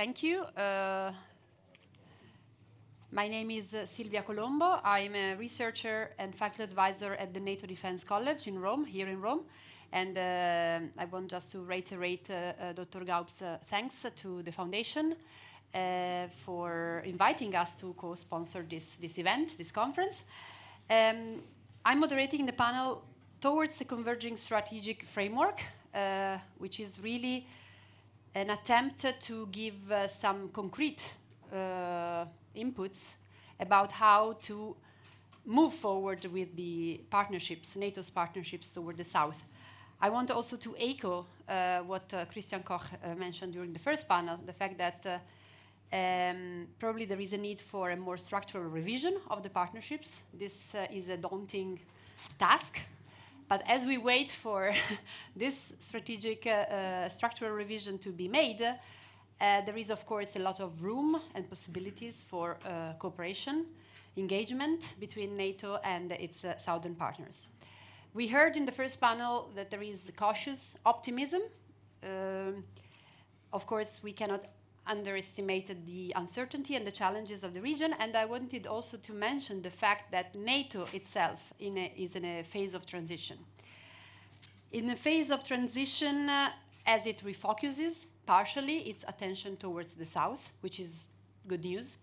Thank you. My name is Silvia Colombo. I'm a researcher and faculty advisor at the NATO Defense College in Rome, here in Rome. And I want just to reiterate Dr. Gaub's thanks to the Foundation for inviting us to co-sponsor this event, this conference. I'm moderating the panel towards a converging strategic framework, which is really an attempt to give some concrete inputs about how to move forward with the partnerships, NATO's partnerships toward the south. I want also to echo what Christian Koch mentioned during the first panel, the fact that probably there is a need for a more structural revision of the partnerships. This is a daunting task. But as we wait for this strategic structural revision to be made, there is, of course, a lot of room and possibilities for cooperation, engagement between NATO and its southern partners. We heard in the first panel that there is cautious optimism. Of course, we cannot underestimate the uncertainty and the challenges of the region, and I wanted also to mention the fact that NATO itself is in a phase of transition. In a phase of transition, as it refocuses partially its attention towards the south, which is good news,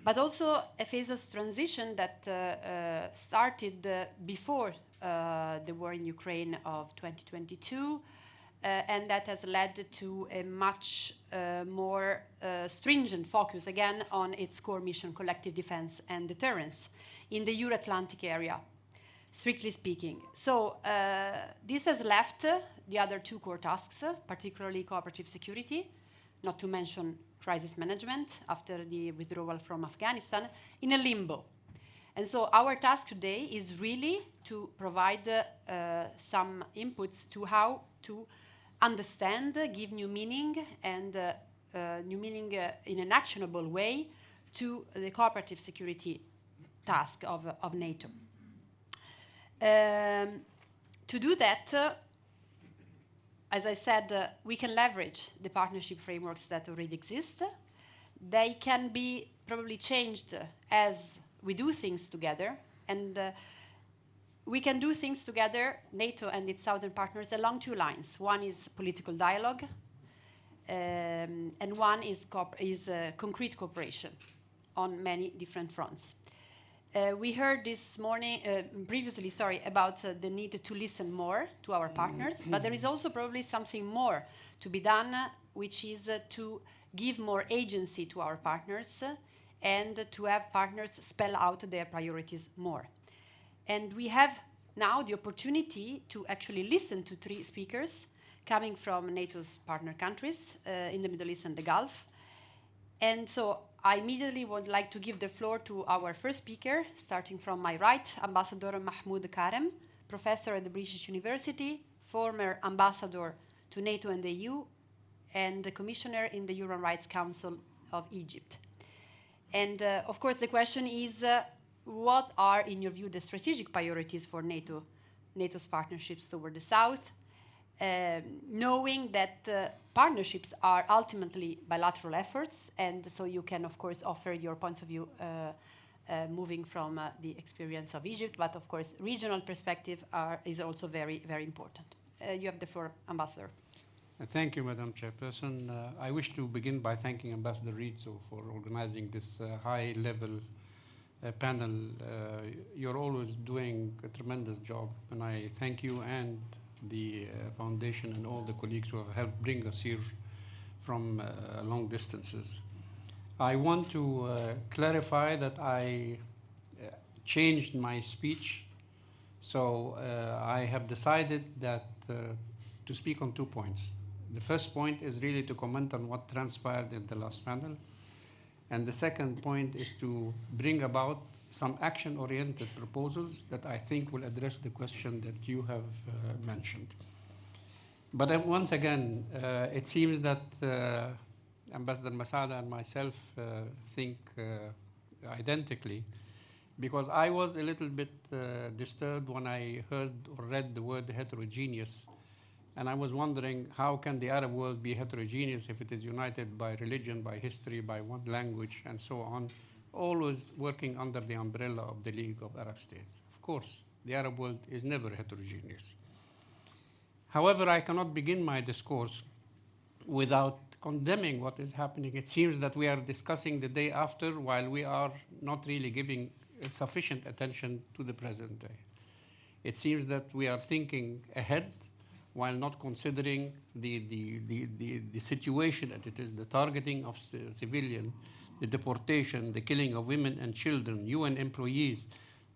but also a phase of transition that started before the war in Ukraine of 2022, and that has led to a much more stringent focus, again, on its core mission, collective defense and deterrence, in the Euro-Atlantic area, strictly speaking. So this has left the other two core tasks, particularly cooperative security, not to mention crisis management after the withdrawal from Afghanistan, in a limbo. And so our task today is really to provide some inputs to how to understand, give new meaning, and new meaning in an actionable way to the cooperative security task of NATO. To do that, as I said, we can leverage the partnership frameworks that already exist. They can be probably changed as we do things together, and we can do things together, NATO and its southern partners, along two lines. One is political dialogue, and one is concrete cooperation on many different fronts. We heard this morning, previously, about the need to listen more to our partners, but there is also probably something more to be done, which is to give more agency to our partners and to have partners spell out their priorities more. And we have now the opportunity to actually listen to three speakers coming from NATO's partner countries in the Middle East and the Gulf. And so I immediately would like to give the floor to our first speaker, starting from my right, Ambassador Mahmoud Karem, professor at the British University, former ambassador to NATO and the EU, and the commissioner in the Human Rights Council of Egypt. And of course, the question is, what are, in your view, the strategic priorities for NATO's partnerships toward the south, knowing that partnerships are ultimately bilateral efforts, and so you can, of course, offer your points of view moving from the experience of Egypt, but of course, regional perspective is also very, very important. You have the floor, Ambassador. Thank you, Madam Chairperson. I wish to begin by thanking Ambassador Rizzo for organizing this high-level panel. You're always doing a tremendous job, and I thank you and the Foundation and all the colleagues who have helped bring us here from long distances. I want to clarify that I changed my speech, so I have decided that to speak on 2 points. The first point is really to comment on what transpired in the last panel, and the second point is to bring about some action-oriented proposals that I think will address the question that you have mentioned. But once again, it seems that Ambassador Masada and myself think identically, because I was a little bit disturbed when I heard or read the word heterogeneous And I was wondering, how can the Arab world be heterogeneous if it is united by religion, by history, by one language, and so on, always working under the umbrella of the League of Arab States? Of course, the Arab world is never heterogeneous. However, I cannot begin my discourse without condemning what is happening. It seems that we are discussing the day after while we are not really giving sufficient attention to the present day. It seems that we are thinking ahead while not considering the situation that it is, the targeting of civilians, the deportation, the killing of women and children, UN employees,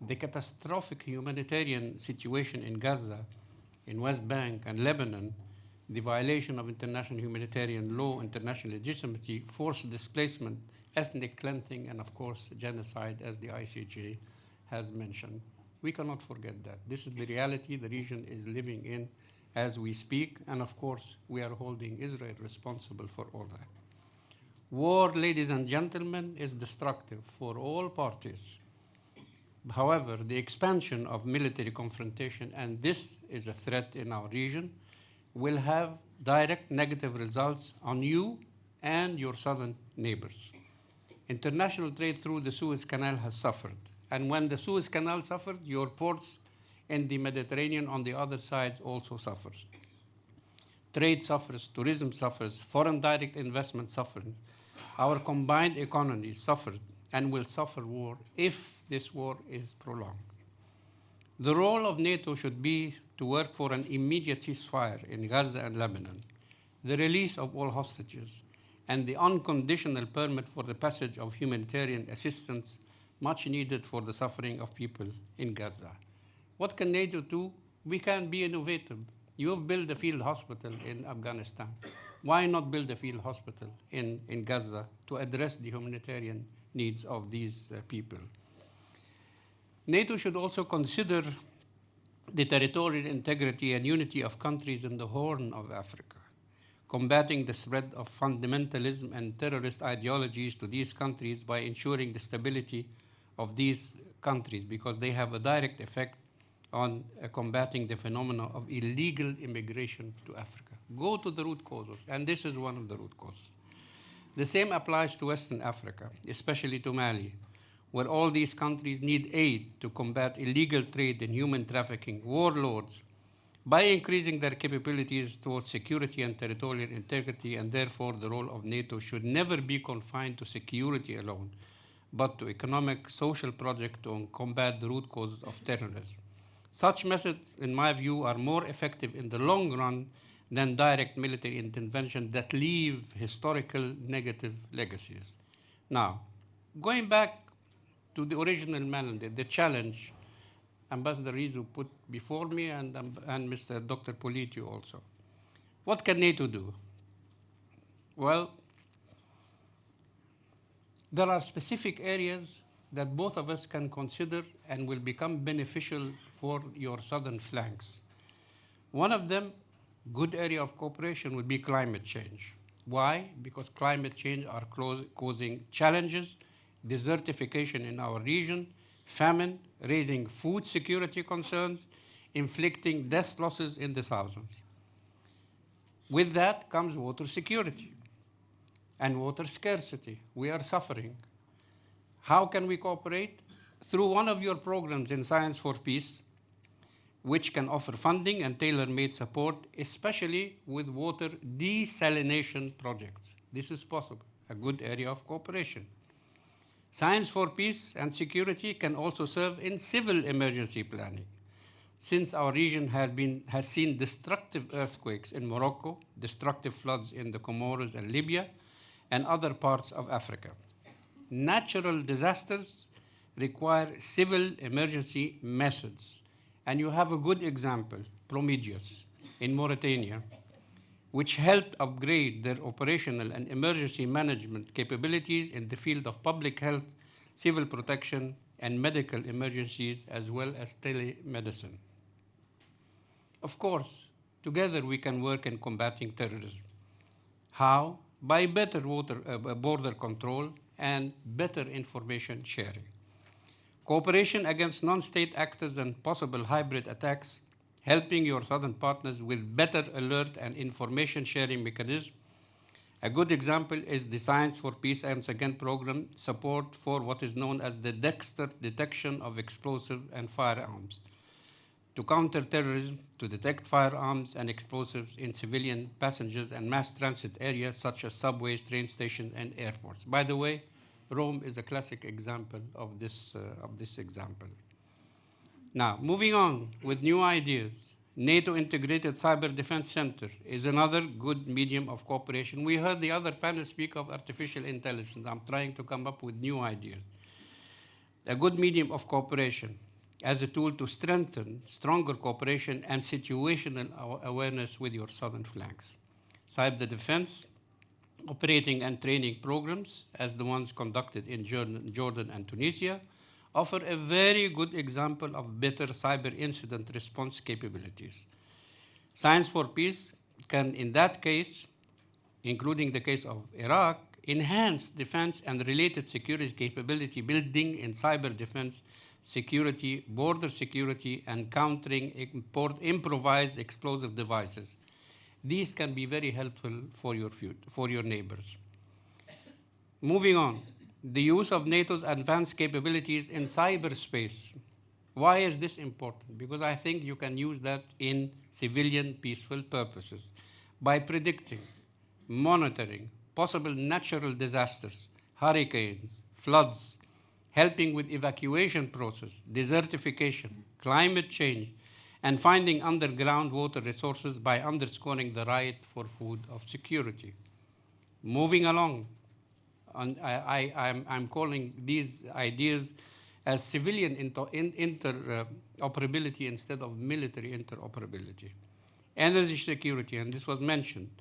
the catastrophic humanitarian situation in Gaza, in West Bank and Lebanon, the violation of international humanitarian law, international legitimacy, forced displacement, ethnic cleansing, and of course, genocide, as the ICJ has mentioned. We cannot forget that. This is the reality the region is living in as we speak, and of course, we are holding Israel responsible for all that. War, ladies and gentlemen, is destructive for all parties. However, the expansion of military confrontation, and this is a threat in our region, will have direct negative results on you and your southern neighbors. International trade through the Suez Canal has suffered. And when the Suez Canal suffered, your ports in the Mediterranean on the other side also suffers. Trade suffers, tourism suffers, foreign direct investment suffers. Our combined economies suffered and will suffer war if this war is prolonged. The role of NATO should be to work for an immediate ceasefire in Gaza and Lebanon, the release of all hostages, and the unconditional permit for the passage of humanitarian assistance much needed for the suffering of people in Gaza. What can NATO do? We can be innovative. You have built a field hospital in Afghanistan. Why not build a field hospital in Gaza to address the humanitarian needs of these people? NATO should also consider the territorial integrity and unity of countries in the Horn of Africa, combating the spread of fundamentalism and terrorist ideologies to these countries by ensuring the stability of these countries, because they have a direct effect on combating the phenomena of illegal immigration to Africa. Go to the root causes, and this is one of the root causes. The same applies to Western Africa, especially to Mali, where all these countries need aid to combat illegal trade in human trafficking, warlords, by increasing their capabilities towards security and territorial integrity, and therefore the role of NATO should never be confined to security alone, but to economic, social projects to combat the root causes of terrorism. Such methods, in my view, are more effective in the long run than direct military intervention that leave historical negative legacies. Now, going back to the original mandate, the challenge Ambassador Rizou put before me and Mr. Dr. Politi also. What can NATO do? Well, there are specific areas that both of us can consider and will become beneficial for your southern flanks. One of them, good area of cooperation, would be climate change. Why? Because climate change are causing challenges, desertification in our region, famine, raising food security concerns, inflicting death losses in the thousands. With that comes water security and water scarcity. We are suffering. How can we cooperate? Through one of your programs in Science for Peace, which can offer funding and tailor-made support, especially with water desalination projects. This is possible, a good area of cooperation. Science for Peace and Security can also serve in civil emergency planning, since our region has seen destructive earthquakes in Morocco, destructive floods in the Comoros and Libya, and other parts of Africa. Natural disasters require civil emergency methods, and you have a good example, Prometheus, in Mauritania, which helped upgrade their operational and emergency management capabilities in the field of public health, civil protection, and medical emergencies, as well as telemedicine. Of course, together we can work in combating terrorism. How? By better border control and better information sharing. Cooperation against non-state actors and possible hybrid attacks helping your southern partners with better alert and information sharing mechanisms. A good example is the Science for Peace and Second program support for what is known as the Dexter detection of explosive and firearms to counter terrorism, to detect firearms and explosives in civilian passengers and mass transit areas such as subways, train stations, and airports. By the way, Rome is a classic example of this example. Now, moving on with new ideas, NATO Integrated Cyber Defense Center is another good medium of cooperation. We heard the other panel speak of artificial intelligence. I'm trying to come up with new ideas. A good medium of cooperation as a tool to strengthen stronger cooperation and situational awareness with your southern flanks. Cyber defense, operating and training programs, as the ones conducted in Jordan and Tunisia, offer a very good example of better cyber incident response capabilities. Science for Peace can, in that case, including the case of Iraq, enhance defense and related security capability building in cyber defense, security, border security, and countering improvised explosive devices. These can be very helpful for your neighbors. Moving on, the use of NATO's advanced capabilities in cyberspace. Why is this important? Because I think you can use that in civilian peaceful purposes by predicting, monitoring possible natural disasters, hurricanes, floods, helping with evacuation process, desertification, climate change, and finding underground water resources by underscoring the right for food of security. Moving along, and I'm calling these ideas as civilian interoperability instead of military interoperability. Energy security, and this was mentioned.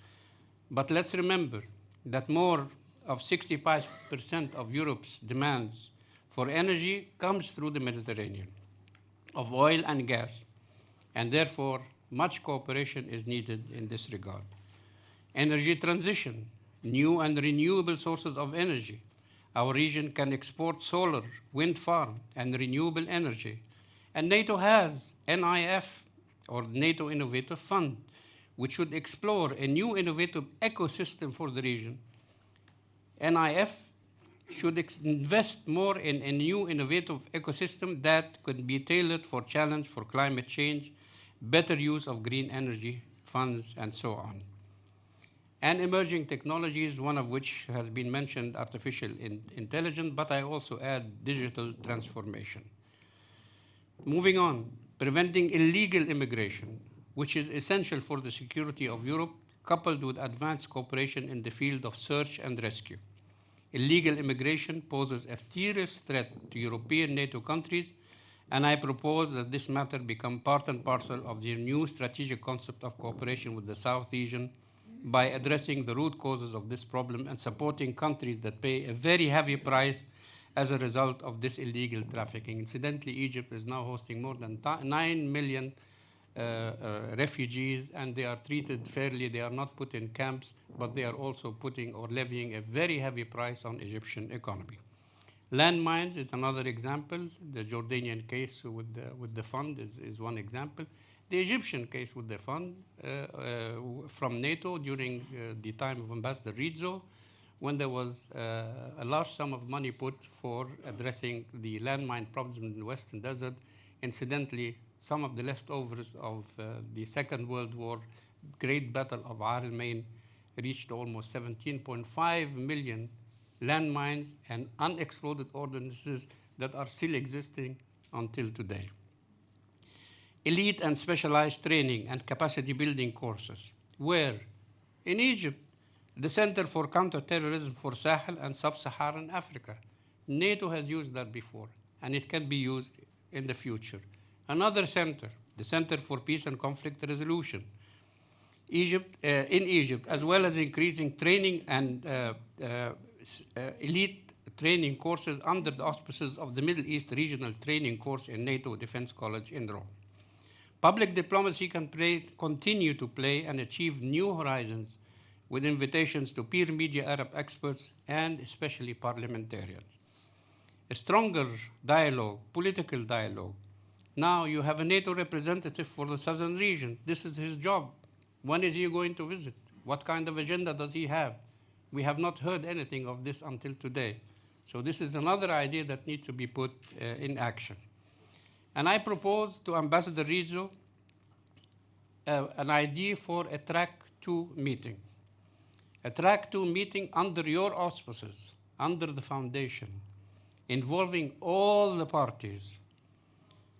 But let's remember that more of 65% of Europe's demands for energy comes through the Mediterranean, of oil and gas, and therefore much cooperation is needed in this regard. Energy transition, new and renewable sources of energy. Our region can export solar, wind farm, and renewable energy. And NATO has NIF, or NATO Innovative Fund, which should explore a new innovative ecosystem for the region. NIF should invest more in a new innovative ecosystem that could be tailored for challenge for climate change, better use of green energy funds, and so on. And emerging technologies, one of which has been mentioned, artificial intelligence, but I also add digital transformation. Moving on, preventing illegal immigration, which is essential for the security of Europe, coupled with advanced cooperation in the field of search and rescue. Illegal immigration poses a serious threat to European NATO countries, and I propose that this matter become part and parcel of the new strategic concept of cooperation with the South region by addressing the root causes of this problem and supporting countries that pay a very heavy price as a result of this illegal trafficking. Incidentally, Egypt is now hosting more than 9 million refugees, and they are treated fairly. They are not put in camps, but they are also putting or levying a very heavy price on Egyptian economy. Landmines is another example. The Jordanian case with the fund is one example. The Egyptian case with the fund from NATO during the time of Ambassador Rizzo, when there was a large sum of money put for addressing the landmine problems in the Western Desert. Incidentally, some of the leftovers of the Second World War, Great Battle of Ar el-Main, reached almost 17.5 million landmines and unexploded ordnances that are still existing until today. Elite and specialized training and capacity building courses. Where? In Egypt, the Center for Counterterrorism for Sahel and Sub-Saharan Africa. NATO has used that before, and it can be used in the future. Another center, the Center for Peace and Conflict Resolution. In Egypt, as well as increasing training and elite training courses under the auspices of the Middle East Regional Training Course in NATO Defense College in Rome. Public diplomacy can continue to play and achieve new horizons with invitations to peer media Arab experts and especially parliamentarians. A stronger dialogue, political dialogue, Now you have a NATO representative for the southern region. This is his job. When is he going to visit? What kind of agenda does he have? We have not heard anything of this until today. So this is another idea that needs to be put in action. And I propose to Ambassador Rizzo an idea for a track 2 meeting. A track 2 meeting under your auspices, under the foundation, involving all the parties,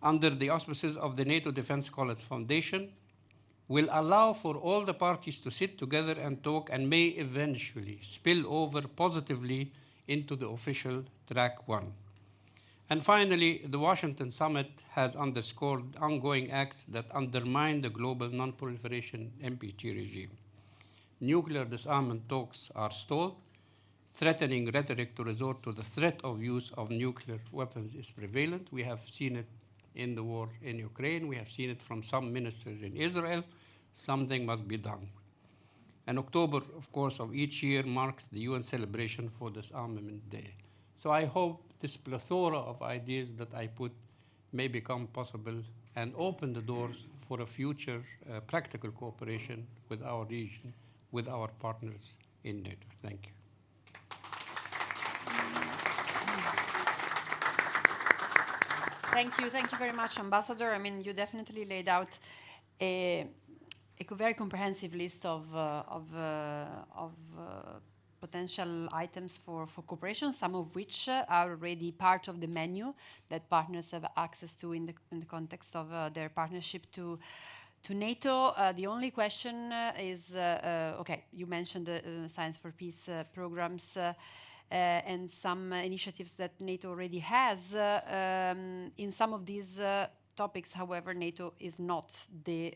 under the auspices of the NATO Defense College Foundation, will allow for all the parties to sit together and talk and may eventually spill over positively into the official track 1. And finally, the Washington summit has underscored ongoing acts that undermine the global non-proliferation NPT regime. Nuclear disarmament talks are stalled. Threatening rhetoric to resort to the threat of use of nuclear weapons is prevalent. We have seen it in the war in Ukraine. We have seen it from some ministers in Israel. Something must be done. And October, of course, of each year marks the UN celebration for Disarmament Day. So I hope this plethora of ideas that I put may become possible and open the doors for a future practical cooperation with our region, with our partners in NATO. Thank you. Thank you very much, Ambassador. I mean, you definitely laid out a very comprehensive list of potential items for cooperation, some of which are already part of the menu that partners have access to in the context of their partnership to NATO. The only question is, okay, you mentioned the Science for Peace programs and some initiatives that NATO already has. In some of these topics, however, NATO is not the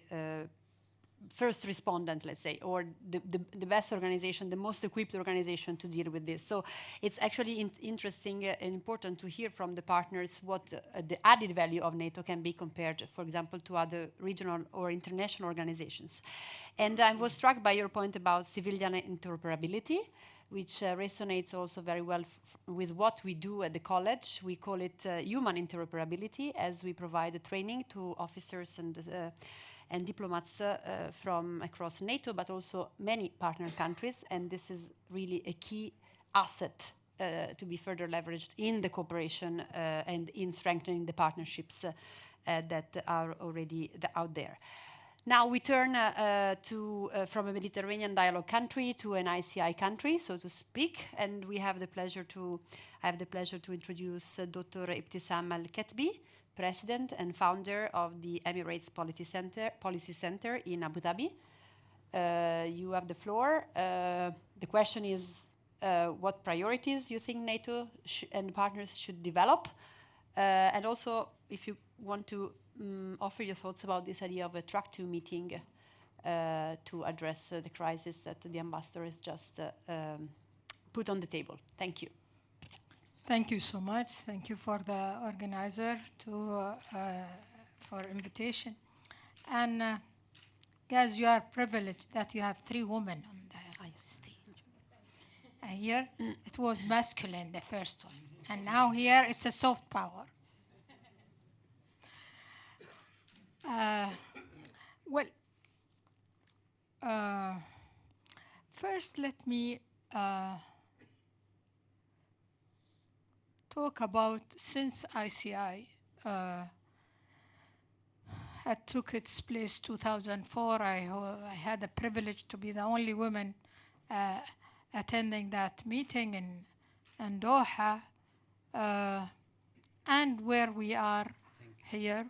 first respondent, let's say, or the best organization, the most equipped organization to deal with this. So it's actually interesting and important to hear from the partners what the added value of NATO can be compared, for example, to other regional or international organizations. And I was struck by your point about civilian interoperability, which resonates also very well with what we do at the college. We call it human interoperability, as we provide the training to officers and diplomats from across NATO, but also many partner countries. And this is really a key asset to be further leveraged in the cooperation and in strengthening the partnerships that are already out there. Now we turn from a Mediterranean dialogue country to an ICI country, so to speak, and I have the pleasure to introduce Dr. Ibtisam Al-Ketbi, President and founder of the Emirates Policy Center in Abu Dhabi. You have the floor. The question is what priorities you think NATO and partners should develop, and also if you want to offer your thoughts about this idea of a track 2 meeting to address the crisis that the ambassador has just put on the table. Thank you. Thank you so much. Thank you for the organizer for invitation. And guys, you are privileged that you have 3 women on the stage. Here, it was masculine, the first one. And now here, it's a soft power. First, let me talk about since ICI had took its place 2004. I had the privilege to be the only woman attending that meeting in Doha, and where we are here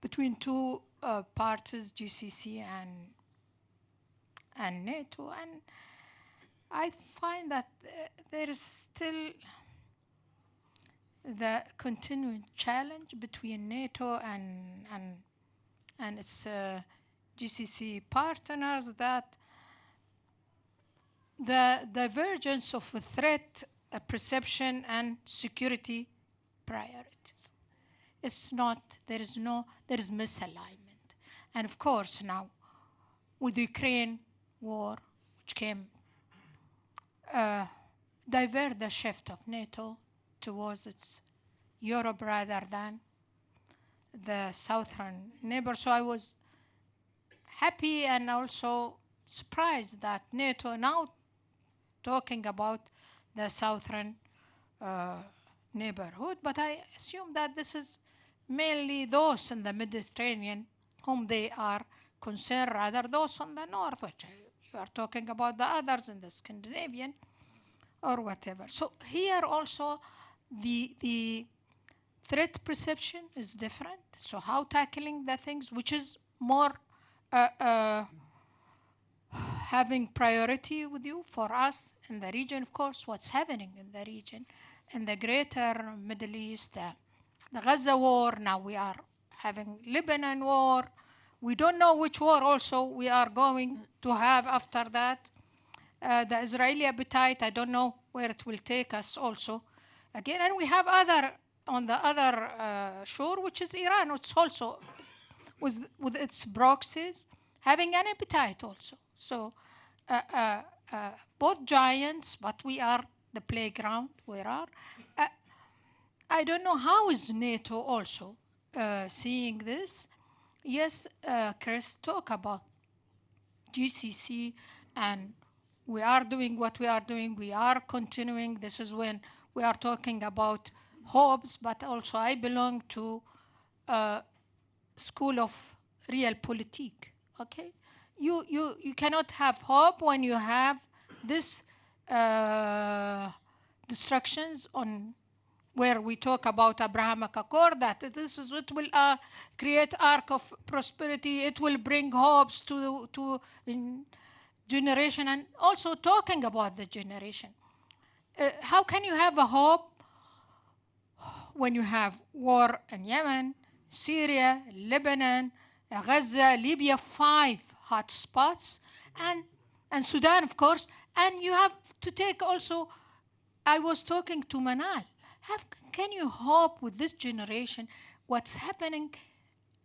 between 2 parties, GCC and NATO, and I find that there is still the continuing challenge between NATO and its GCC partners, that the divergence of a threat, a perception, and security priorities. It's not, there is misalignment. And of course now, with the Ukraine war, which came divert the shift of NATO towards its Europe rather than the southern neighbor. So I was happy and also surprised that NATO now talking about the southern neighborhood, but I assume that this is mainly those in the Mediterranean whom they are concerned, rather those on the north, which you are talking about the others in the Scandinavian or whatever. So here also the threat perception is different. So how tackling the things which is more having priority with you for us in the region, of course, what's happening in the region, in the greater Middle East, the Gaza war, now we are having Lebanon war. We don't know which war also we are going to have after that. The Israeli appetite, I don't know where it will take us also. Again, and we have other, on the other shore, which is Iran, which also, with its proxies, having an appetite also. So both giants, but we are the playground, we are. I don't know how is NATO also seeing this. Yes, Chris, talk about GCC, and we are doing what we are doing. We are continuing. This is when we are talking about hopes, but also I belong to school of Realpolitik, okay? You cannot have hope when you have this distractions on where we talk about Abrahamic Accord, that this is what will create arc of prosperity. It will bring hopes to generation, and also talking about the generation. How can you have a hope when you have war in Yemen, Syria, Lebanon, Gaza, Libya, 5 hot spots, and Sudan, of course, and you have to take also, I was talking to Manal, can you hope with this generation what's happening,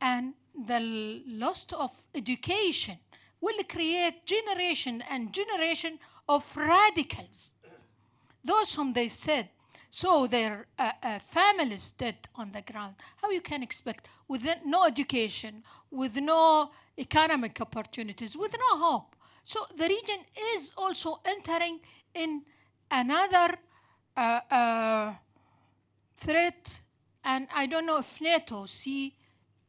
and the loss of education will create generation and generation of radicals, those whom they said, so their families dead on the ground. How you can expect with no education, with no economic opportunities, with no hope? So the region is also entering in another threat, and I don't know if NATO see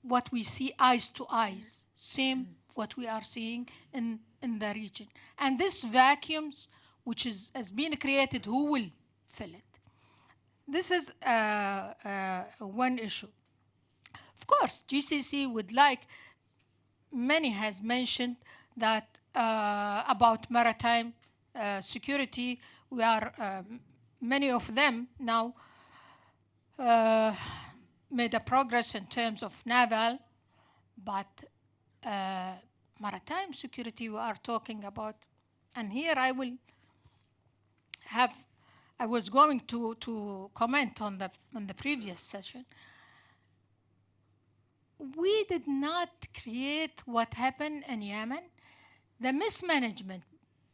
what we see eyes to eyes, same what we are seeing in the region. And this vacuums, which has been created, who will fill it? This is one issue. Of course, GCC would like, many has mentioned that about maritime security. We are, many of them now made a progress in terms of naval, but maritime security we are talking about. And here I was going to comment on the previous session. We did not create what happened in Yemen. The mismanagement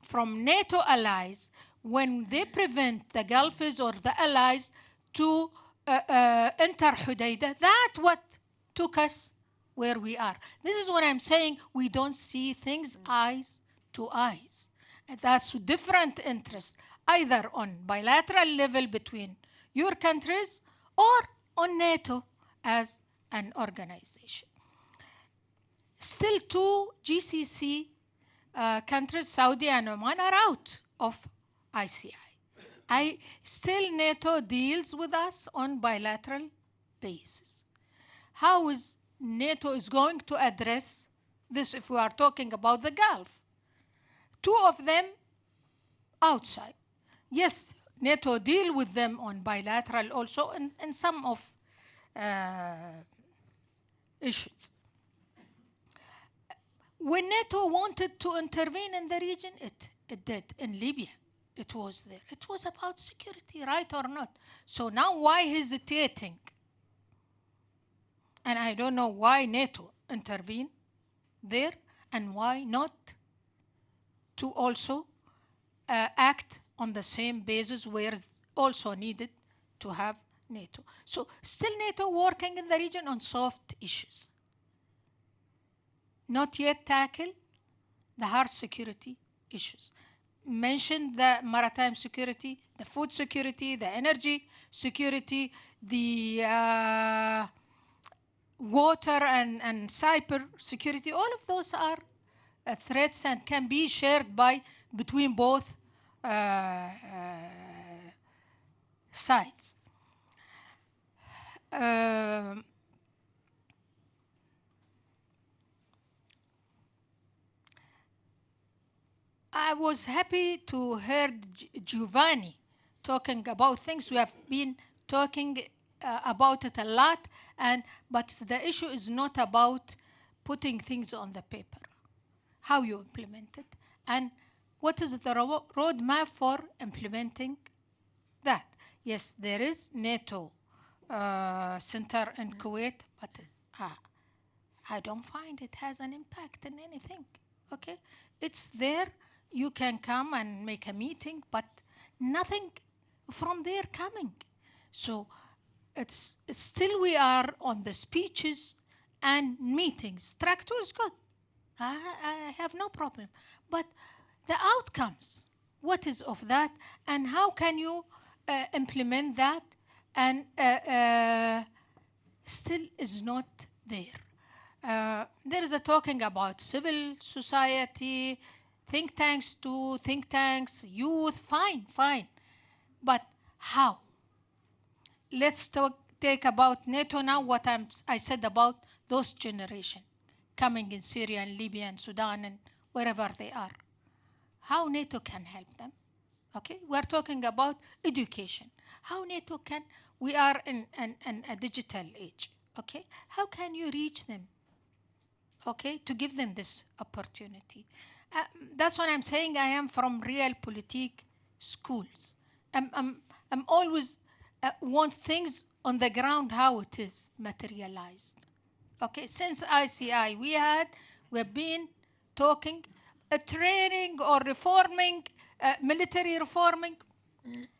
from NATO allies when they prevent the Gulfs or the allies to enter Hudaydah, that's what took us where we are. This is what I'm saying. We don't see things eyes to eyes. And that's different interests, either on bilateral level between your countries or on NATO as an organization. Still 2 GCC countries, Saudi and Oman, are out of ICI. Still NATO deals with us on bilateral basis. How is NATO is going to address this if we are talking about the Gulf? 2 of them outside. Yes, NATO deal with them on bilateral also in some of issues. When NATO wanted to intervene in the region, it did. In Libya, it was there. It was about security, right or not? So now why hesitating? And I don't know why NATO intervened there and why not to also act on the same basis where also needed to have NATO. So still NATO working in the region on soft issues. Not yet tackle the hard security issues. Mentioned the maritime security, the food security, the energy security, the water and cyber security. All of those are threats and can be shared between both sides. I was happy to hear Giovanni talking about things. We have been talking about it a lot, but the issue is not about putting things on the paper, how you implement it, and what is the roadmap for implementing that. Yes, there is NATO center in Kuwait, but I don't find it has an impact in anything, okay? It's there, you can come and make a meeting, but nothing from there coming. So it's still we are on the speeches and meetings. Track 2 is good. I have no problem. But the outcomes, what is of that, and how can you implement that, and still is not there. There is a talking about civil society, think tanks too, think tanks, youth, fine. But how? Let's take about NATO now, what I said about those generation coming in Syria and Libya and Sudan and wherever they are. How NATO can help them? Okay, we're talking about education. How NATO can, we are in a digital age, okay? How can you reach them, okay, to give them this opportunity? That's what I'm saying. I am from realpolitik schools. I'm always want things on the ground, how it is materialized. Okay, since ICI, we've been talking training or reforming, military reforming.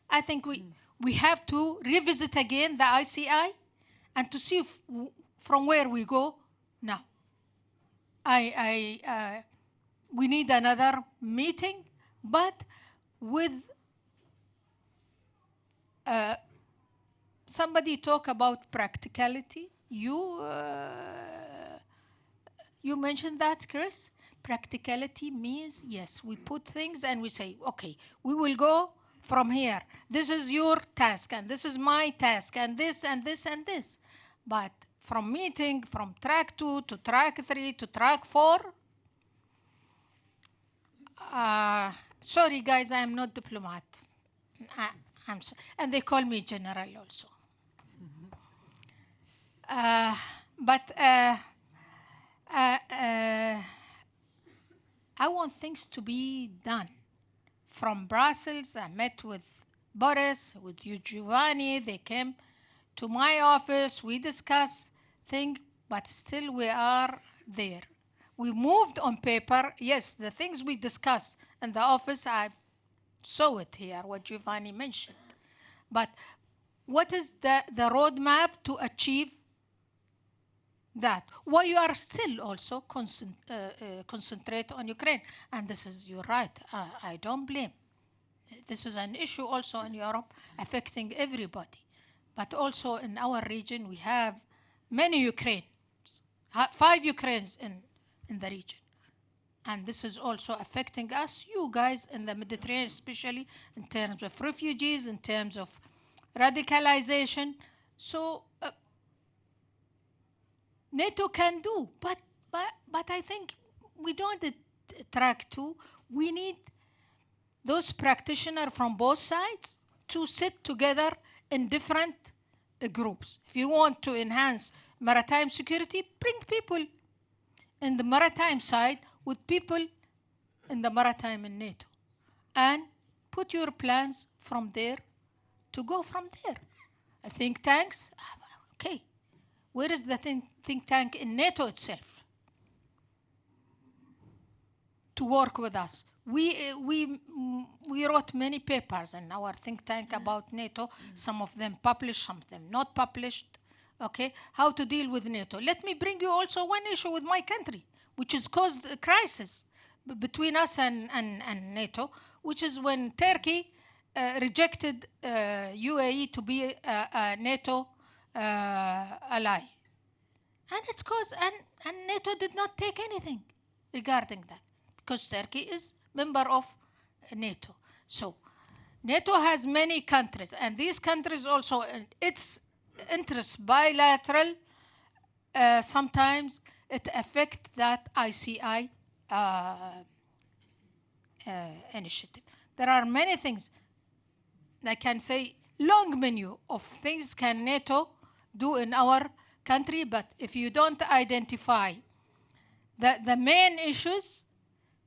I think we have to revisit again the ICI and to see from where we go now. We need another meeting, but with somebody talk about practicality. You mentioned that, Chris. Practicality means, yes, we put things and we say, okay, we will go from here. This is your task, and this is my task, and this, and this, and this. But from meeting, from track 2 to track 3 to track 4, sorry guys, I am not diplomat. And they call me general also. But I want things to be done. From Brussels, I met with Boris, with you, Giovanni. They came to my office. We discussed things, but still we are there. We moved on paper. Yes, the things we discussed in the office, I saw it here, what Giovanni mentioned. But what is the roadmap to achieve that? Why you are still also concentrate on Ukraine? And this is, you're right, I don't blame. This is an issue also in Europe affecting everybody. But also in our region, we have many Ukrainians, 5 Ukrainians in the region. And this is also affecting us, you guys in the Mediterranean, especially in terms of refugees, in terms of radicalization. So NATO can do, but I think we don't track 2. We need those practitioners from both sides to sit together in different groups. If you want to enhance maritime security, bring people in the maritime side with people in the maritime in NATO. And put your plans from there to go from there. Think tanks, okay. Where is the think tank in NATO itself? to work with us. We wrote many papers in our think tank about NATO, some of them published, some of them not published, okay? How to deal with NATO. Let me bring you also one issue with my country, which has caused a crisis between us and NATO, which is when Turkey rejected UAE to be a NATO ally. And it caused, and NATO did not take anything regarding that, because Turkey is member of NATO. So NATO has many countries, and these countries also, its interests bilateral, sometimes it affects that ICI initiative. There are many things. I can say long menu of things can NATO do in our country, but if you don't identify the main issues,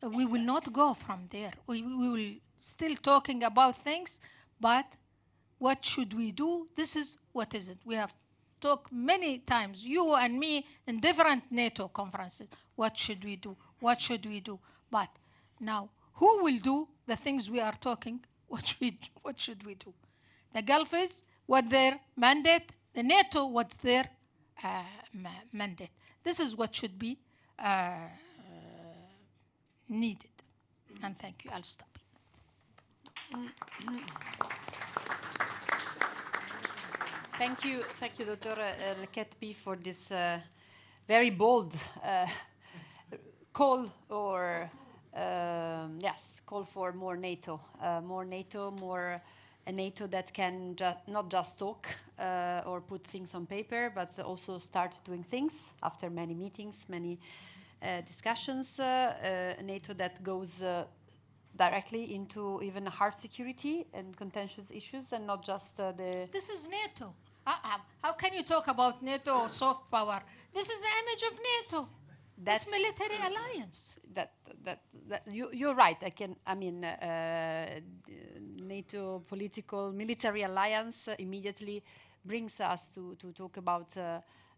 we will not go from there. We will still talking about things, but what should we do? This is what is it. We have talked many times, you and me, in different NATO conferences. What should we do? What should we do? But now, who will do the things we are talking? What should we do? The Gulfies, what their mandate? The NATO, what's their mandate? This is what should be needed. And thank you. I'll stop. Thank you, Dr. Leketbi, for this very bold call, or call for more NATO, more a NATO that can not just talk or put things on paper, but also start doing things after many meetings, many discussions. A NATO that goes directly into even hard security and contentious issues, and not just the... This is NATO. How can you talk about NATO or soft power? This is the image of NATO. That's military alliance. You're right. NATO political military alliance immediately brings us to talk about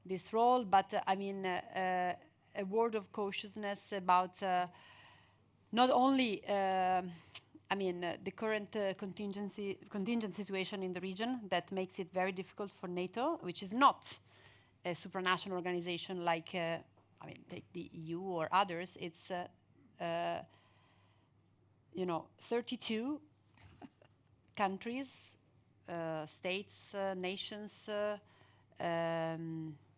this role. But a word of cautiousness about not only the current contingent situation in the region that makes it very difficult for NATO, which is not a supranational organization like take the EU or others. It's 32 countries, states, nations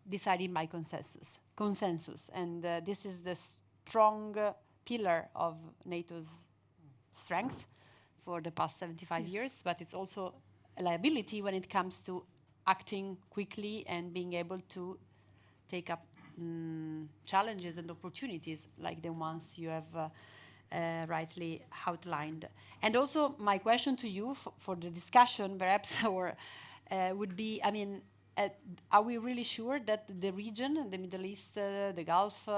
deciding by consensus, and this is the strong pillar of NATO's strength for the past 75 years, but it's also a liability when it comes to acting quickly and being able to take up challenges and opportunities like the ones you have rightly outlined. And also my question to you for the discussion perhaps would be, are we really sure that the region, the Middle East, the Gulf,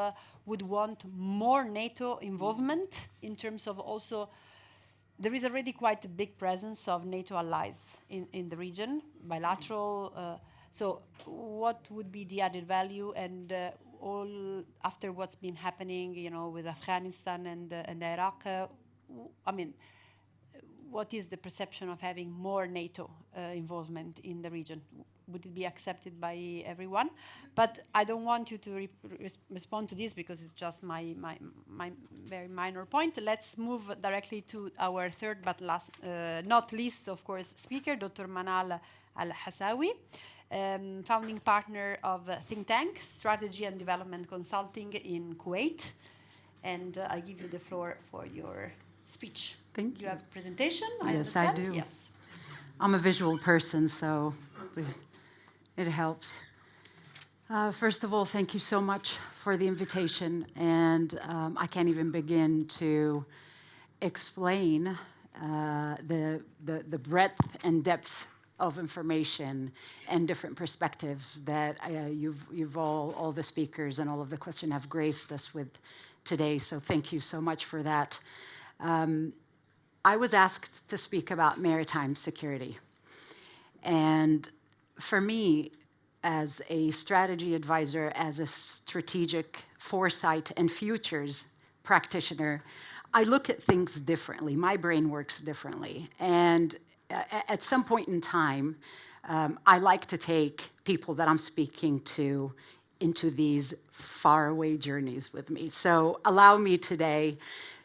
would want more NATO involvement in terms of also, there is already quite a big presence of NATO allies in the region, bilateral. So what would be the added value, and all after what's been happening, with Afghanistan and Iraq, what is the perception of having more NATO involvement in the region? Would it be accepted by everyone? But I don't want you to respond to this because it's just my very minor point. Let's move directly to our third but last, not least, of course, speaker, Dr. Manal Al-Hassawi, founding partner of think tank Strategy and Development Consulting in Kuwait. And I give you the floor for your speech. Thank you. You have a presentation? Yes, I do. Yes. I'm a visual person, so it helps. First of all, thank you so much for the invitation. And I can't even begin to explain the breadth and depth of information and different perspectives that you've all the speakers and all of the questions have graced us with today. So thank you so much for that. I was asked to speak about maritime security. And for me, as a strategy advisor, as a strategic foresight and futures practitioner, I look at things differently. My brain works differently. And at some point in time, I like to take people that I'm speaking to into these faraway journeys with me. So allow me today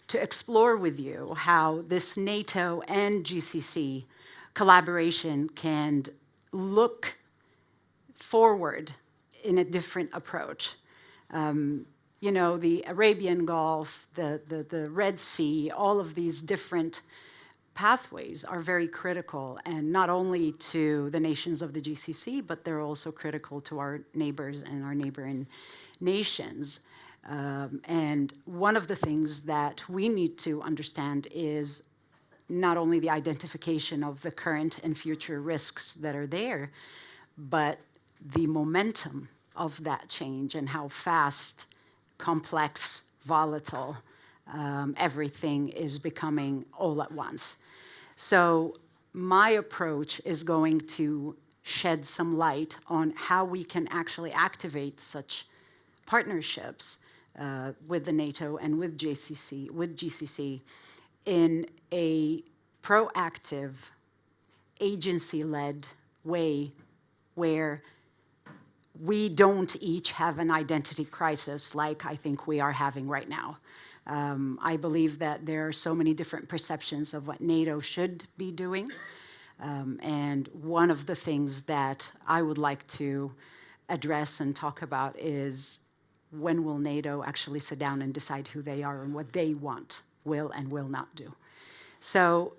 to explore with you how this NATO and GCC collaboration can look forward in a different approach. You know, the Arabian Gulf, the Red Sea, all of these different pathways are very critical, and not only to the nations of the GCC, but they're also critical to our neighbors and our neighboring nations. And one of the things that we need to understand is not only the identification of the current and future risks that are there, but the momentum of that change and how fast, complex, volatile everything is becoming all at once. So my approach is going to shed some light on how we can actually activate such partnerships with the NATO and with GCC in a proactive, agency-led way where we don't each have an identity crisis like I think we are having right now. I believe that there are so many different perceptions of what NATO should be doing. And one of the things that I would like to address and talk about is when will NATO actually sit down and decide who they are and what they want, will and will not do. So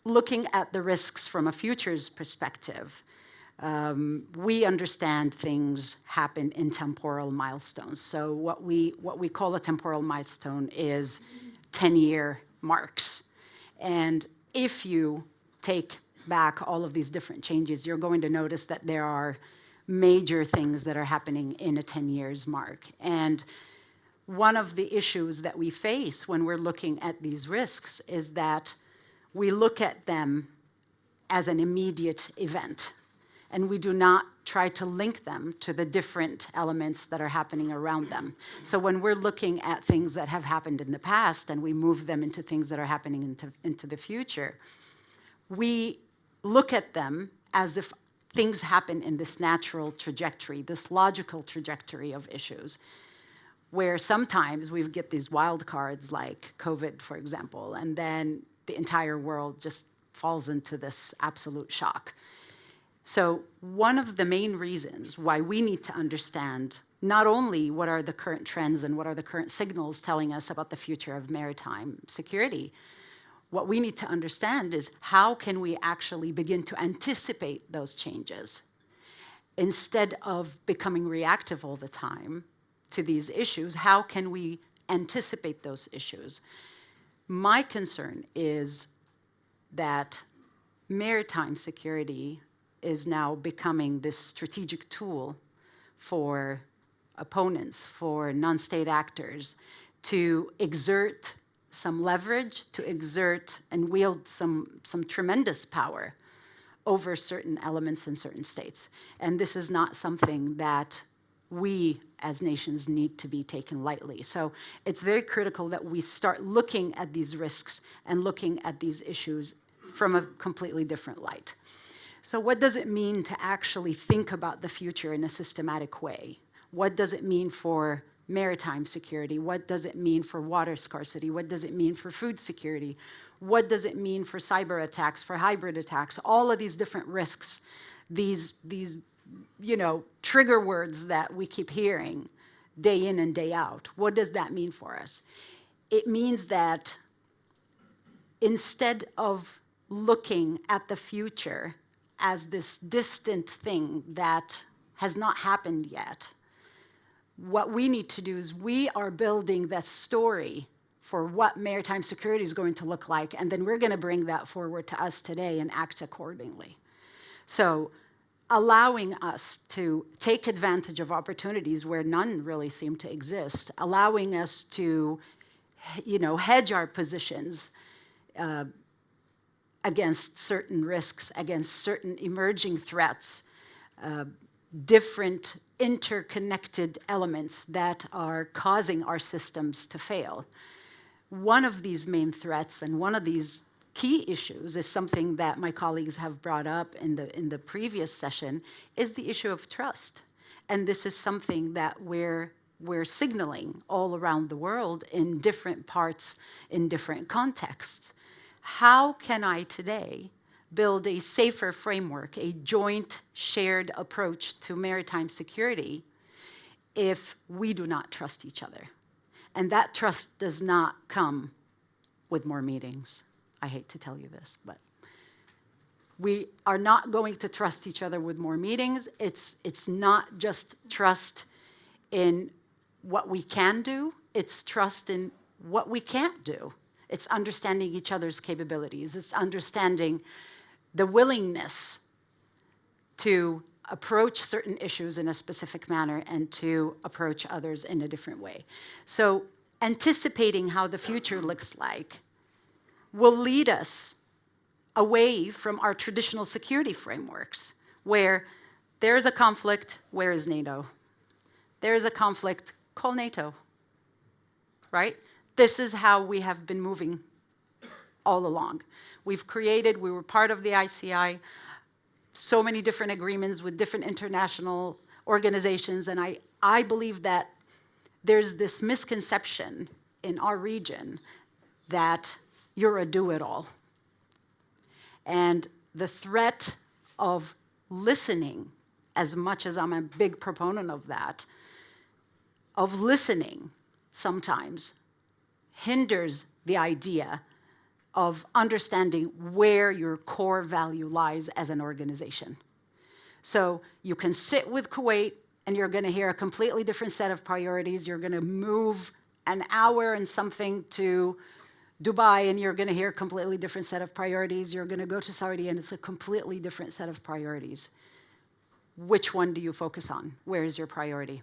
looking at the risks from a futures perspective, we understand things happen in temporal milestones. So what we call a temporal milestone is 10-year marks. And if you take back all of these different changes, you're going to notice that there are major things that are happening in a 10 years mark. And one of the issues that we face when we're looking at these risks is that we look at them as an immediate event, and we do not try to link them to the different elements that are happening around them. So when we're looking at things that have happened in the past and we move them into things that are happening into the future, we look at them as if things happen in this natural trajectory, this logical trajectory of issues, where sometimes we get these wild cards like COVID, for example, and then the entire world just falls into this absolute shock. So one of the main reasons why we need to understand not only what are the current trends and what are the current signals telling us about the future of maritime security, what we need to understand is how can we actually begin to anticipate those changes instead of becoming reactive all the time to these issues. How can we anticipate those issues? My concern is that maritime security is now becoming this strategic tool for opponents, for non-state actors, to exert some leverage, to exert and wield some tremendous power over certain elements in certain states. And this is not something that we as nations need to be taken lightly. So it's very critical that we start looking at these risks and looking at these issues from a completely different light. So what does it mean to actually think about the future in a systematic way? What does it mean for maritime security? What does it mean for water scarcity? What does it mean for food security? What does it mean for cyber attacks, for hybrid attacks? All of these different risks, these trigger words that we keep hearing day in and day out. What does that mean for us? It means that instead of looking at the future as this distant thing that has not happened yet, what we need to do is we are building the story for what maritime security is going to look like, and then we're going to bring that forward to us today and act accordingly. So allowing us to take advantage of opportunities where none really seem to exist, allowing us to hedge our positions against certain risks, against certain emerging threats, different interconnected elements that are causing our systems to fail. One of these main threats and one of these key issues is something that my colleagues have brought up in the previous session, is the issue of trust. And this is something that we're signaling all around the world in different parts, in different contexts. How can I today build a safer framework, a joint shared approach to maritime security if we do not trust each other? And that trust does not come with more meetings. I hate to tell you this, but we are not going to trust each other with more meetings. It's not just trust in what we can do, it's trust in what we can't do. It's understanding each other's capabilities. It's understanding the willingness to approach certain issues in a specific manner and to approach others in a different way. So anticipating how the future looks like will lead us away from our traditional security frameworks, where there is a conflict, where is NATO? There is a conflict, call NATO, right? This is how we have been moving all along. We were part of the ICI, so many different agreements with different international organizations, and I believe that there's this misconception in our region that you're a do-it-all. And the threat of listening, as much as I'm a big proponent of that, of listening sometimes hinders the idea of understanding where your core value lies as an organization. So you can sit with Kuwait and you're going to hear a completely different set of priorities. You're going to move an hour and something to Dubai and you're going to hear a completely different set of priorities. You're going to go to Saudi and it's a completely different set of priorities. Which one do you focus on? Where is your priority?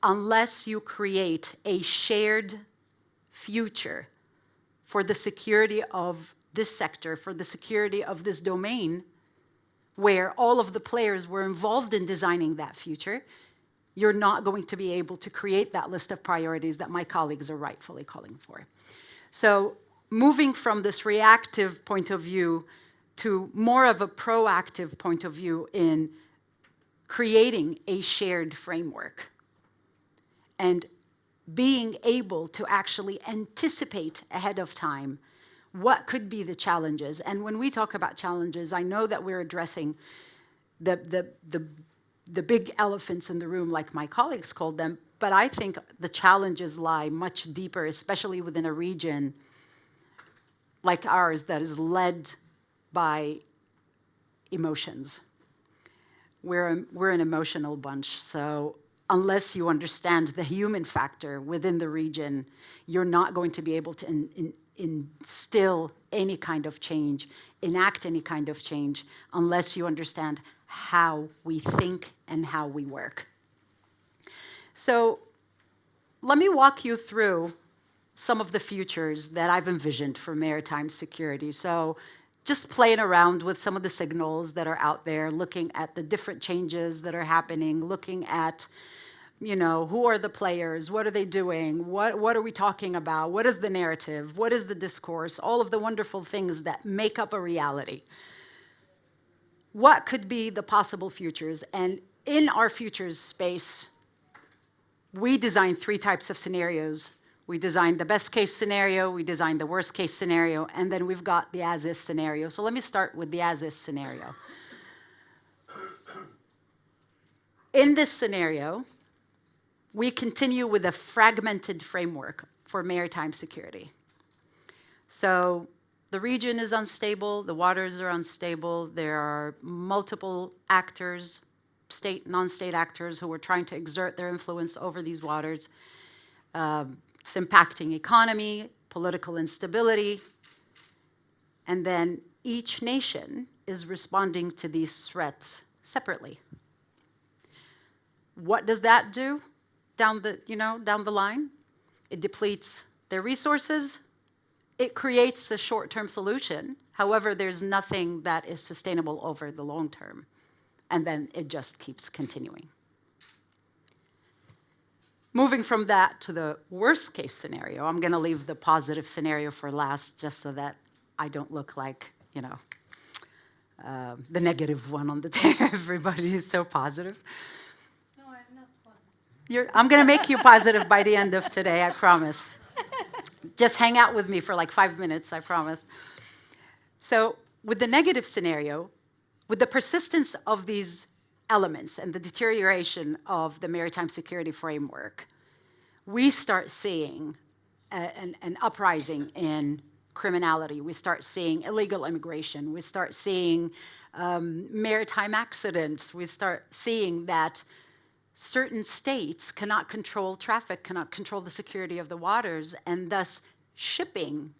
Unless you create a shared future for the security of this sector, for the security of this domain, where all of the players were involved in designing that future, you're not going to be able to create that list of priorities that my colleagues are rightfully calling for. So moving from this reactive point of view to more of a proactive point of view in creating a shared framework and being able to actually anticipate ahead of time what could be the challenges. And when we talk about challenges, I know that we're addressing the big elephants in the room, like my colleagues called them, but I think the challenges lie much deeper, especially within a region like ours that is led by emotions. We're an emotional bunch, so unless you understand the human factor within the region, you're not going to be able to instill any kind of change, enact any kind of change, unless you understand how we think and how we work. So let me walk you through some of the futures that I've envisioned for maritime security. So just playing around with some of the signals that are out there, looking at the different changes that are happening, looking at, you know, who are the players, what are they doing, what are we talking about, what is the narrative, what is the discourse, all of the wonderful things that make up a reality. What could be the possible futures? And in our futures space, we designed 3 types of scenarios. We designed the best case scenario, we designed the worst case scenario, and then we've got the as-is scenario. So let me start with the as-is scenario. In this scenario, we continue with a fragmented framework for maritime security. So the region is unstable, the waters are unstable, there are multiple actors, state, non-state actors who are trying to exert their influence over these waters. It's impacting economy, political instability, and then each nation is responding to these threats separately. What does that do down the line? It depletes their resources. It creates a short-term solution. However, there's nothing that is sustainable over the long term. And then it just keeps continuing. Moving from that to the worst case scenario, I'm going to leave the positive scenario for last just so that I don't look like, the negative one on the tear. Everybody is so positive. No, I'm not positive. I'm going to make you positive by the end of today, I promise. Just hang out with me for like 5 minutes, I promise. So with the negative scenario, with the persistence of these elements and the deterioration of the maritime security framework, we start seeing an uprising in criminality. We start seeing illegal immigration. We start seeing maritime accidents. We start seeing that certain states cannot control traffic, cannot control the security of the waters, and thus shipping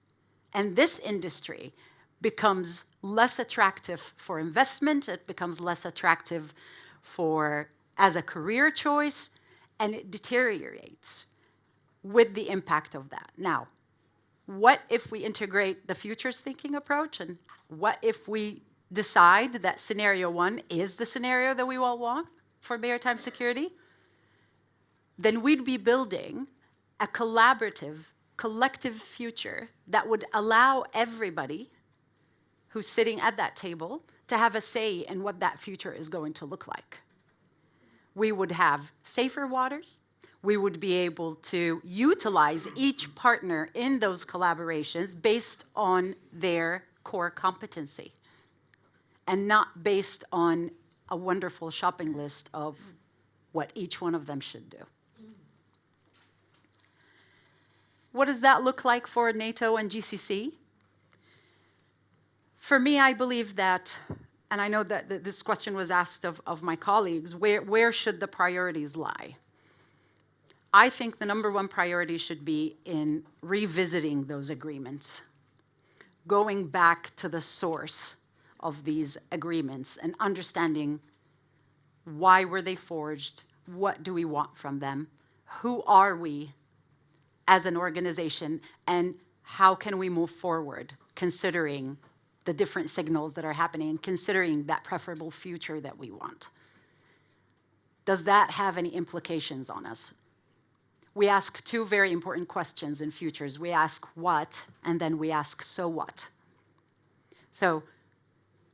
and this industry becomes less attractive for investment. It becomes less attractive as a career choice, and it deteriorates with the impact of that. Now, what if we integrate the futures thinking approach, and what if we decide that scenario one is the scenario that we all want for maritime security? Then we'd be building a collaborative, collective future that would allow everybody who's sitting at that table to have a say in what that future is going to look like. We would have safer waters. We would be able to utilize each partner in those collaborations based on their core competency and not based on a wonderful shopping list of what each one of them should do. What does that look like for NATO and GCC? For me, I believe that, and I know that this question was asked of my colleagues, where should the priorities lie? I think the number one priority should be in revisiting those agreements, going back to the source of these agreements and understanding why were they forged, what do we want from them, who are we as an organization, and how can we move forward considering the different signals that are happening and considering that preferable future that we want. Does that have any implications on us? We ask two very important questions in futures. We ask what, and then we ask so what. So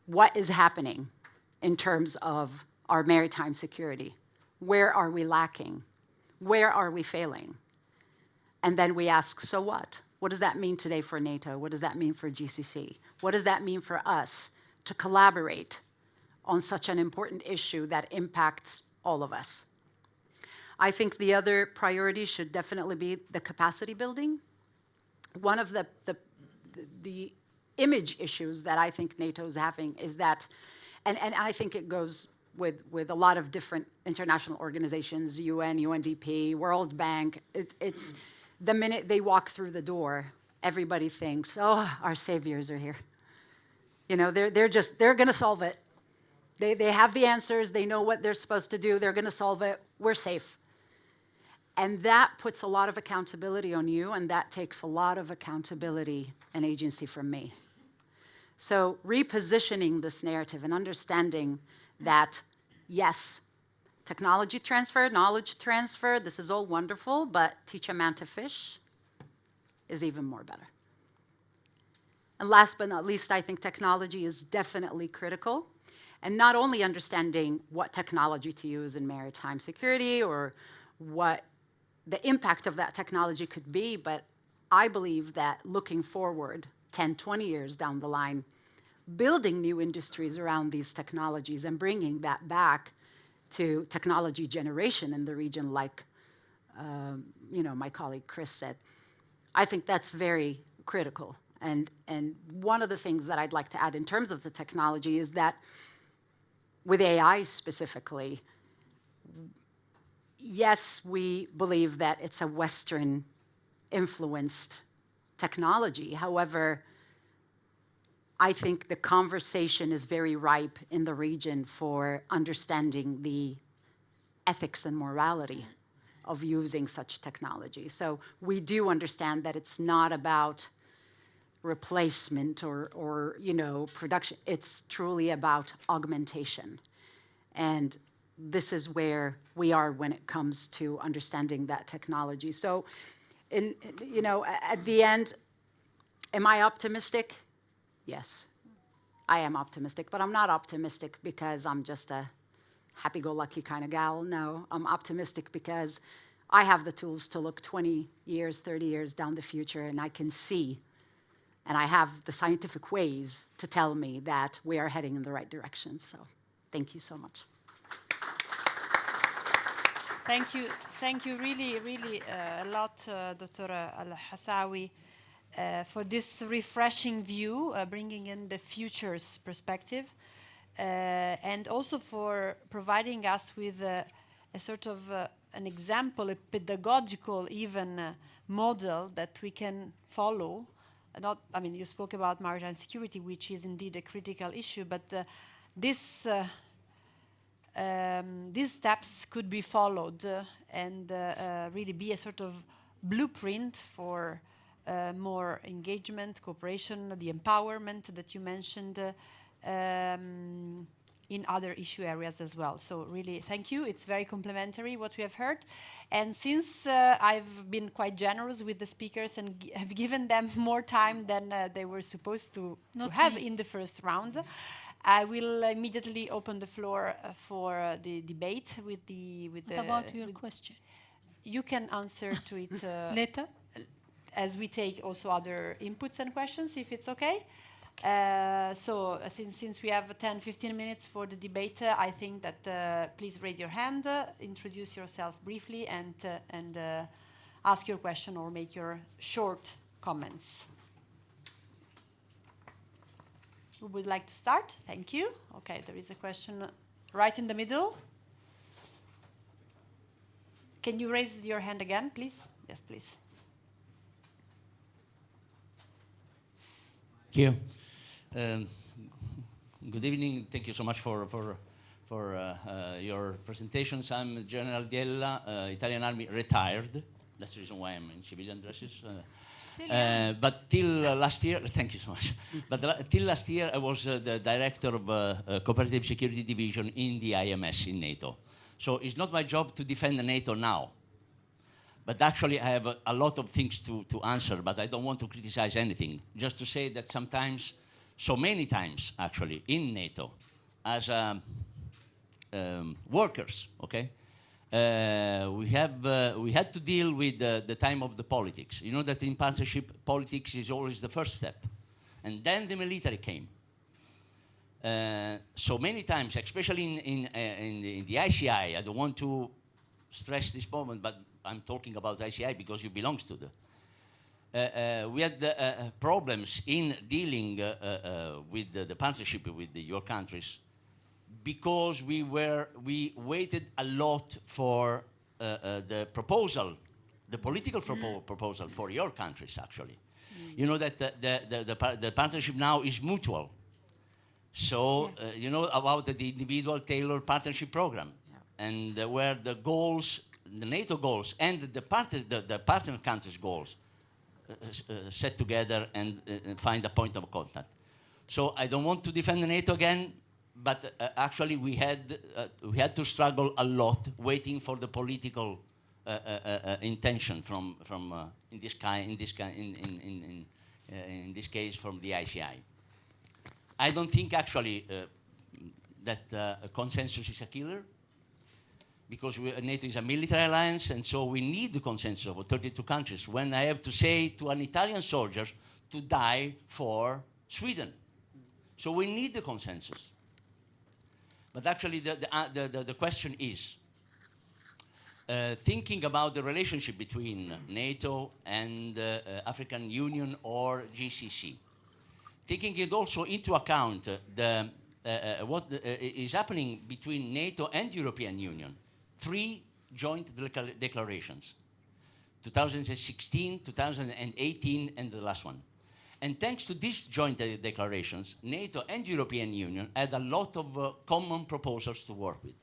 what is happening in terms of our maritime security? Where are we lacking? Where are we failing? And then we ask, so what? What does that mean today for NATO? What does that mean for GCC? What does that mean for us to collaborate on such an important issue that impacts all of us? I think the other priority should definitely be the capacity building. One of the image issues that I think NATO is having is that, and I think it goes with a lot of different international organizations, UN, UNDP, World Bank, it's the minute they walk through the door, everybody thinks, oh, our saviors are here. They're going to solve it. They have the answers. They know what they're supposed to do. They're going to solve it. We're safe. And that puts a lot of accountability on you, and that takes a lot of accountability and agency from me. So repositioning this narrative and understanding that, yes, technology transfer, knowledge transfer, this is all wonderful, but teach a man to fish is even more better. And last but not least, I think technology is definitely critical. And not only understanding what technology to use in maritime security or what the impact of that technology could be, but I believe that looking forward 10, 20 years down the line, building new industries around these technologies and bringing that back to technology generation in the region, like my colleague Chris said, I think that's very critical. And one of the things that I'd like to add in terms of the technology is that with AI specifically, yes, we believe that it's a Western-influenced technology. However, I think the conversation is very ripe in the region for understanding the ethics and morality of using such technology. So we do understand that it's not about replacement or production. It's truly about augmentation. And this is where we are when it comes to understanding that technology. So, at the end, am I optimistic? Yes, I am optimistic, but I'm not optimistic because I'm just a happy-go-lucky kind of gal. No, I'm optimistic because I have the tools to look 20 years, 30 years down the future, and I can see, and I have the scientific ways to tell me that we are heading in the right direction. So thank you so much. Thank you really, really a lot, Dr. Al-Hassawi, for this refreshing view, bringing in the future's perspective, and also for providing us with a sort of an example, a pedagogical even model that we can follow. You spoke about maritime security, which is indeed a critical issue, but these steps could be followed and really be a sort of blueprint for more engagement, cooperation, the empowerment that you mentioned in other issue areas as well. So really, thank you. It's very complimentary what we have heard. And since I've been quite generous with the speakers and have given them more time than they were supposed to have in the first round, I will immediately open the floor for the debate with the... What about your question? You can answer to it later, as we take also other inputs and questions, if it's okay. So I think since we have 10-15 minutes for the debate, I think that please raise your hand, introduce yourself briefly, and ask your question or make your short comments. Who would like to start? Thank you. Okay, there is a question right in the middle. Can you raise your hand again, please? Yes, please. Thank you. Good evening. Thank you so much for your presentations. I'm General Diella, Italian Army retired. That's the reason why I'm in civilian dresses. But till last year, thank you so much. But till last year, I was the director of Cooperative Security Division in the IMS in NATO. So it's not my job to defend NATO now. But actually, I have a lot of things to answer, but I don't want to criticize anything. Just to say that sometimes, so many times actually, in NATO, as workers, okay, we had to deal with the time of the politics. You know that in partnership, politics is always the first step. And then the military came. So many times, especially in the ICI, I don't want to stress this moment, but I'm talking about ICI because it belongs to the... we had problems in dealing with the partnership with your countries because we waited a lot for the proposal, the political proposal for your countries, actually. You know that the partnership now is mutual. So, you know about the individual tailored partnership program, and where the goals, the NATO goals, and the partner countries' goals set together and find a point of contact. So I don't want to defend NATO again, but actually we had to struggle a lot, waiting for the political intention from in this case from the ICI. I don't think actually that a consensus is a killer, because NATO is a military alliance, and so we need the consensus of 32 countries. When I have to say to an Italian soldier to die for Sweden, so we need the consensus. But actually, the question is, thinking about the relationship between NATO and African Union or GCC, taking it also into account what is happening between NATO and European Union. 3 joint declarations, 2016, 2018, and the last one. And thanks to these joint declarations, NATO and European Union had a lot of common proposals to work with.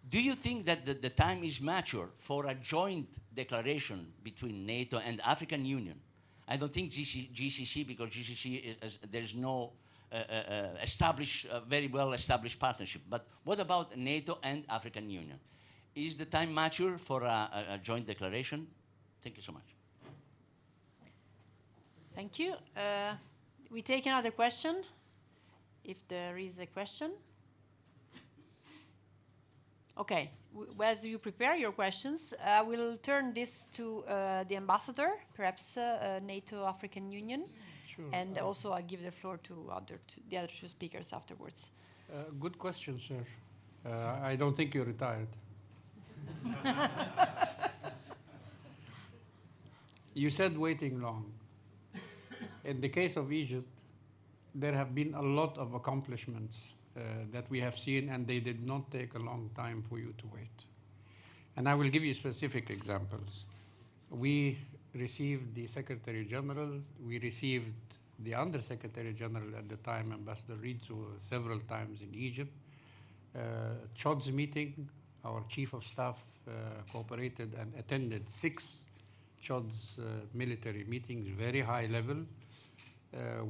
Do you think that the time is mature for a joint declaration between NATO and African Union? I don't think GCC, because GCC, there's no establish a very well established partnership. But what about NATO and African Union? Is the time mature for a joint declaration? Thank you so much. Thank you. We take another question, if there is a question. Okay, as you prepare your questions, I will turn this to the ambassador, perhaps NATO, African Union, Sure. and also I'll give the floor to the other two speakers afterwards. Good question, sir. I don't think you're retired. You said waiting long. In the case of Egypt, there have been a lot of accomplishments that we have seen, and they did not take a long time for you to wait. And I will give you specific examples. We received the Secretary General, we received the Under Secretary General at the time, Ambassador Rizzo, several times in Egypt. Chod's meeting, our Chief of Staff cooperated and attended 6 Chod's military meetings, very high level.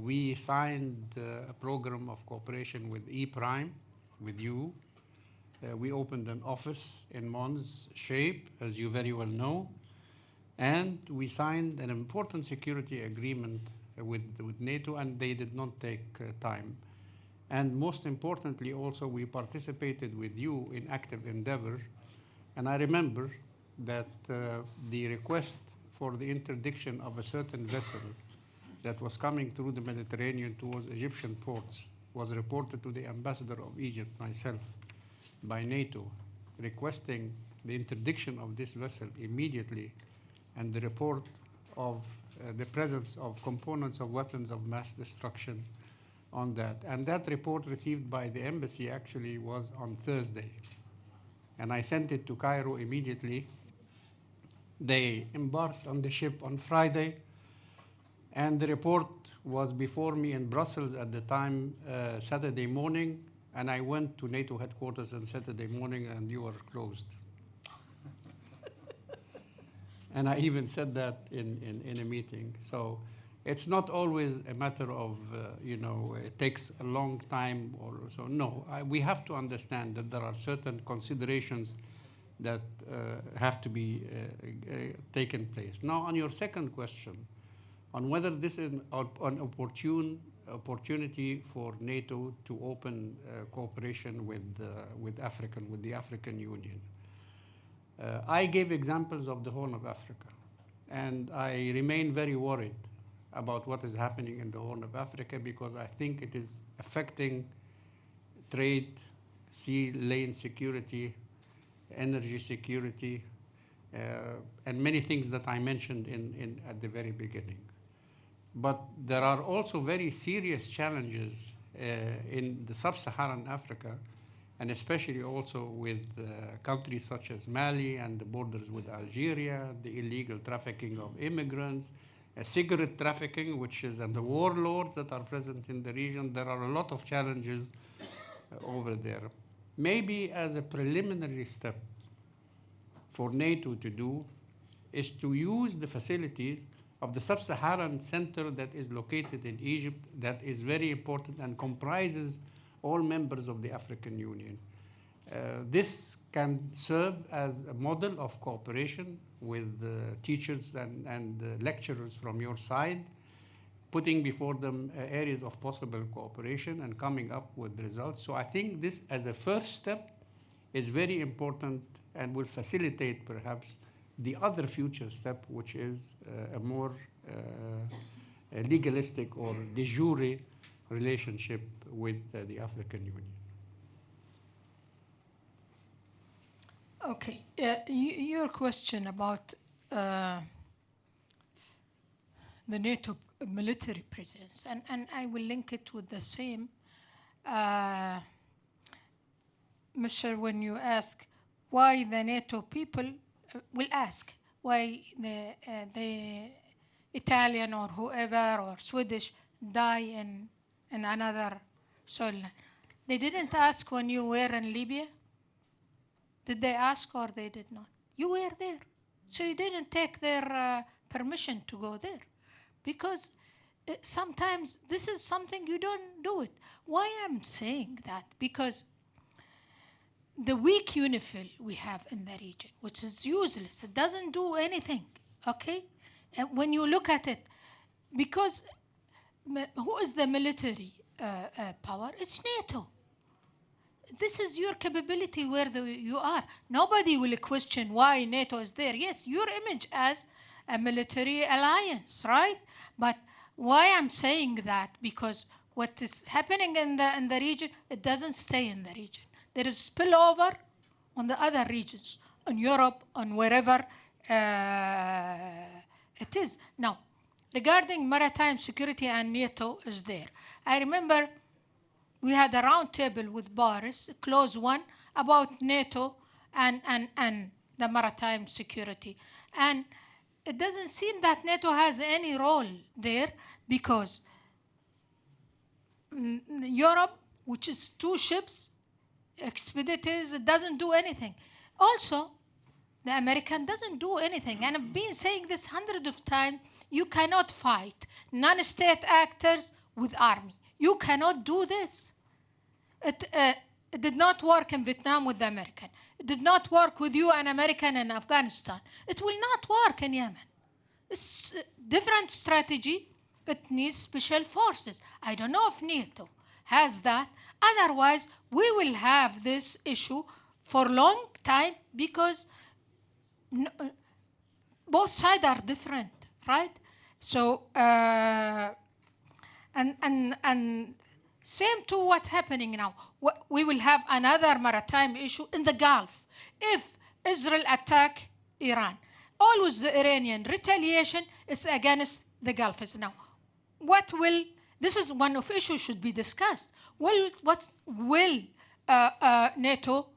We signed a program of cooperation with E-Prime, with you. We opened an office in Mons shape, as you very well know. And we signed an important security agreement with NATO, and they did not take time. And most importantly, also, we participated with you in active endeavor. And I remember that the request for the interdiction of a certain vessel that was coming through the Mediterranean towards Egyptian ports was reported to the ambassador of Egypt, myself, by NATO, requesting the interdiction of this vessel immediately, and the report of the presence of components of weapons of mass destruction on that. And that report received by the embassy actually was on Thursday. And I sent it to Cairo immediately. They embarked on the ship on Friday, and the report was before me in Brussels at the time, Saturday morning, and I went to NATO headquarters on Saturday morning, and you were closed. And I even said that in a meeting. So it's not always a matter of, it takes a long time or so. No, we have to understand that there are certain considerations that have to be taken place. Now, on your second question, on whether this is an opportunity for NATO to open cooperation with the African Union. I gave examples of the Horn of Africa, and I remain very worried about what is happening in the Horn of Africa, because I think it is affecting trade, sea lane security, energy security, and many things that I mentioned at the very beginning. But there are also very serious challenges in the sub-Saharan Africa, and especially also with countries such as Mali and the borders with Algeria, the illegal trafficking of immigrants, cigarette trafficking, and the warlords that are present in the region. There are a lot of challenges over there. Maybe as a preliminary step for NATO to do is to use the facilities of the Sub-Saharan Center that is located in Egypt, that is very important and comprises all members of the African Union. This can serve as a model of cooperation with teachers and lecturers from your side, putting before them areas of possible cooperation and coming up with results. So I think this, as a first step, is very important and will facilitate perhaps the other future step, which is a more legalistic or de jure relationship with the African Union. Okay, your question about the NATO military presence, and I will link it with the same. Mr. When you ask why the NATO people will ask why the Italian or whoever or Swedish die in another soil. They didn't ask when you were in Libya. Did they ask or they did not? You were there. So you didn't take their permission to go there. Because sometimes this is something you don't do it. Why I'm saying that? Because the weak UNIFIL we have in the region, which is useless, it doesn't do anything, okay? And when you look at it, because who is the military power? It's NATO. This is your capability where you are. Nobody will question why NATO is there. Yes, your image as a military alliance, right? But why I'm saying that? Because what is happening in the region, it doesn't stay in the region. There is spillover on the other regions, on Europe, on wherever it is. Now, regarding maritime security and NATO is there. I remember we had a round table with Boris, a close one, about NATO and the maritime security. And it doesn't seem that NATO has any role there because Europe, which is 2 ships, expeditors, it doesn't do anything. Also, the American doesn't do anything. And I've been saying this hundreds of times. You cannot fight non-state actors with army. You cannot do this. It did not work in Vietnam with the American. It did not work with you and American in Afghanistan. It will not work in Yemen. It's a different strategy, but needs special forces. I don't know if NATO has that. Otherwise, we will have this issue for a long time because both sides are different, right? So, and same to what's happening now. We will have another maritime issue in the Gulf. If Israel attack Iran, always the Iranian retaliation is against the Gulf. Now, this is one of issues should be discussed. What will NATO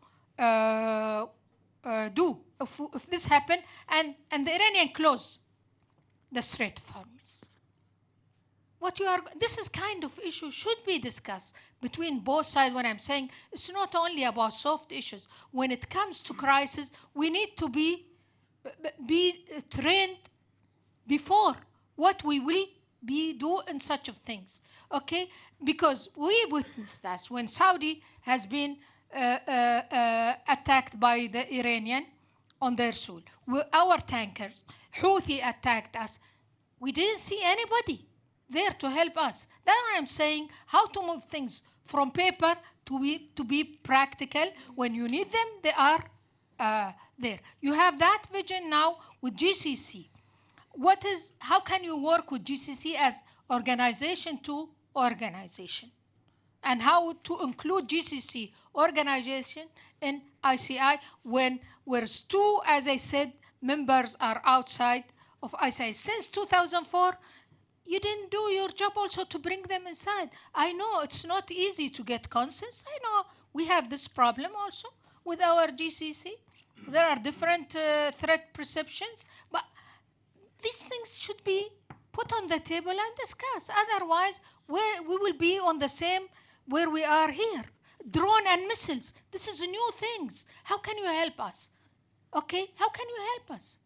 do if this happen and the Iranian close the Strait of Hormuz? This is kind of issue should be discussed between both sides. When I'm saying it's not only about soft issues. When it comes to crisis, we need to be trained before what we will do in such of things, okay? Because we witnessed that when Saudi has been attacked by the Iranian on their soil. Our tankers, Houthi attacked us. We didn't see anybody there to help us. That's what I'm saying, how to move things from paper to be practical. When you need them, they are there. You have that vision now with GCC. How can you work with GCC as organization to organization? And how to include GCC organization in ICI whereas 2, as I said, members are outside of ICI. Since 2004, you didn't do your job also to bring them inside. I know it's not easy to get consensus. I know we have this problem also with our GCC. There are different threat perceptions, but these things should be put on the table and discussed. Otherwise, we will be on the same where we are here. Drone and missiles, this is new things. How can you help us? Okay, how can you help us?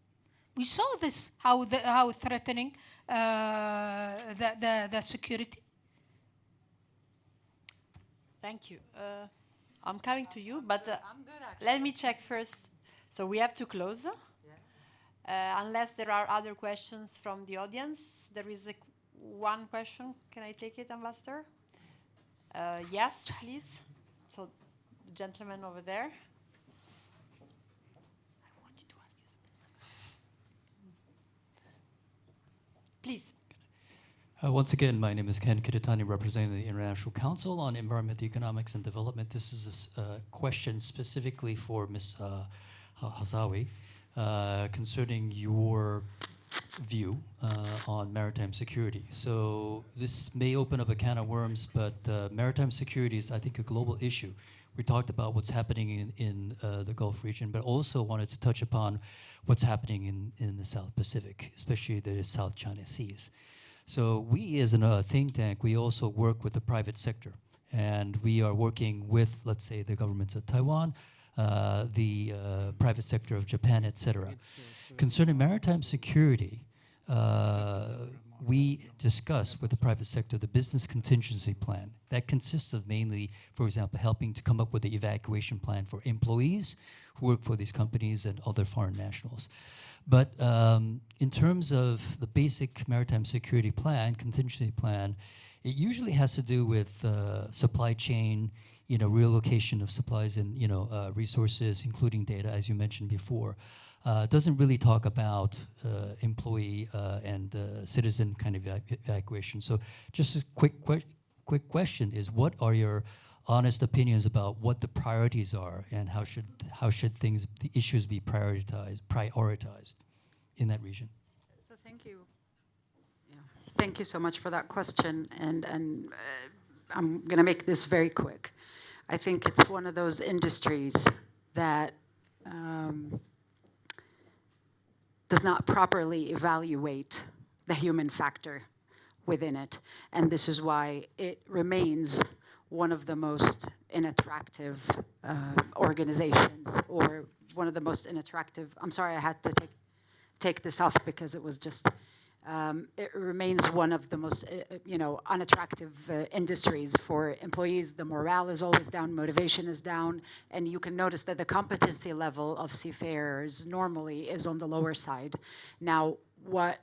We saw this, how threatening the security. Thank you. I'm coming to you, but let me check first. So we have to close. Unless there are other questions from the audience. There is one question. Can I take it, Ambassador? Yes, please. So, the gentleman over there. I wanted to ask you something. Please. Once again, my name is Ken Kitatani, representing the International Council on Environment, Economics, and Development. This is a question specifically for Ms. Hazawi concerning your view on maritime security. So this may open up a can of worms, but maritime security is, I think, a global issue. We talked about what's happening in the Gulf region, but also wanted to touch upon what's happening in the South Pacific, especially the South China Seas. So we, as a think tank, we also work with the private sector, and we are working with, let's say, the governments of Taiwan, the private sector of Japan, etc. Concerning maritime security, we discuss with the private sector the business contingency plan. That consists of mainly, for example, helping to come up with the evacuation plan for employees who work for these companies and other foreign nationals. But in terms of the basic maritime security plan, contingency plan, it usually has to do with supply chain, relocation of supplies and resources, including data, as you mentioned before. Doesn't really talk about employee and citizen kind of evacuation. So just a quick question is, what are your honest opinions about what the priorities are, and how should the issues be prioritized in that region? So thank you. Yeah. Thank you so much for that question, and I'm going to make this very quick. I think it's one of those industries that does not properly evaluate the human factor within it, and this is why it remains one of the most unattractive organizations, or one of the most unattractive. I'm sorry, I had to take this off because it was just. It remains one of the most, unattractive industries for employees. The morale is always down, motivation is down, and you can notice that the competency level of seafarers normally is on the lower side. Now, what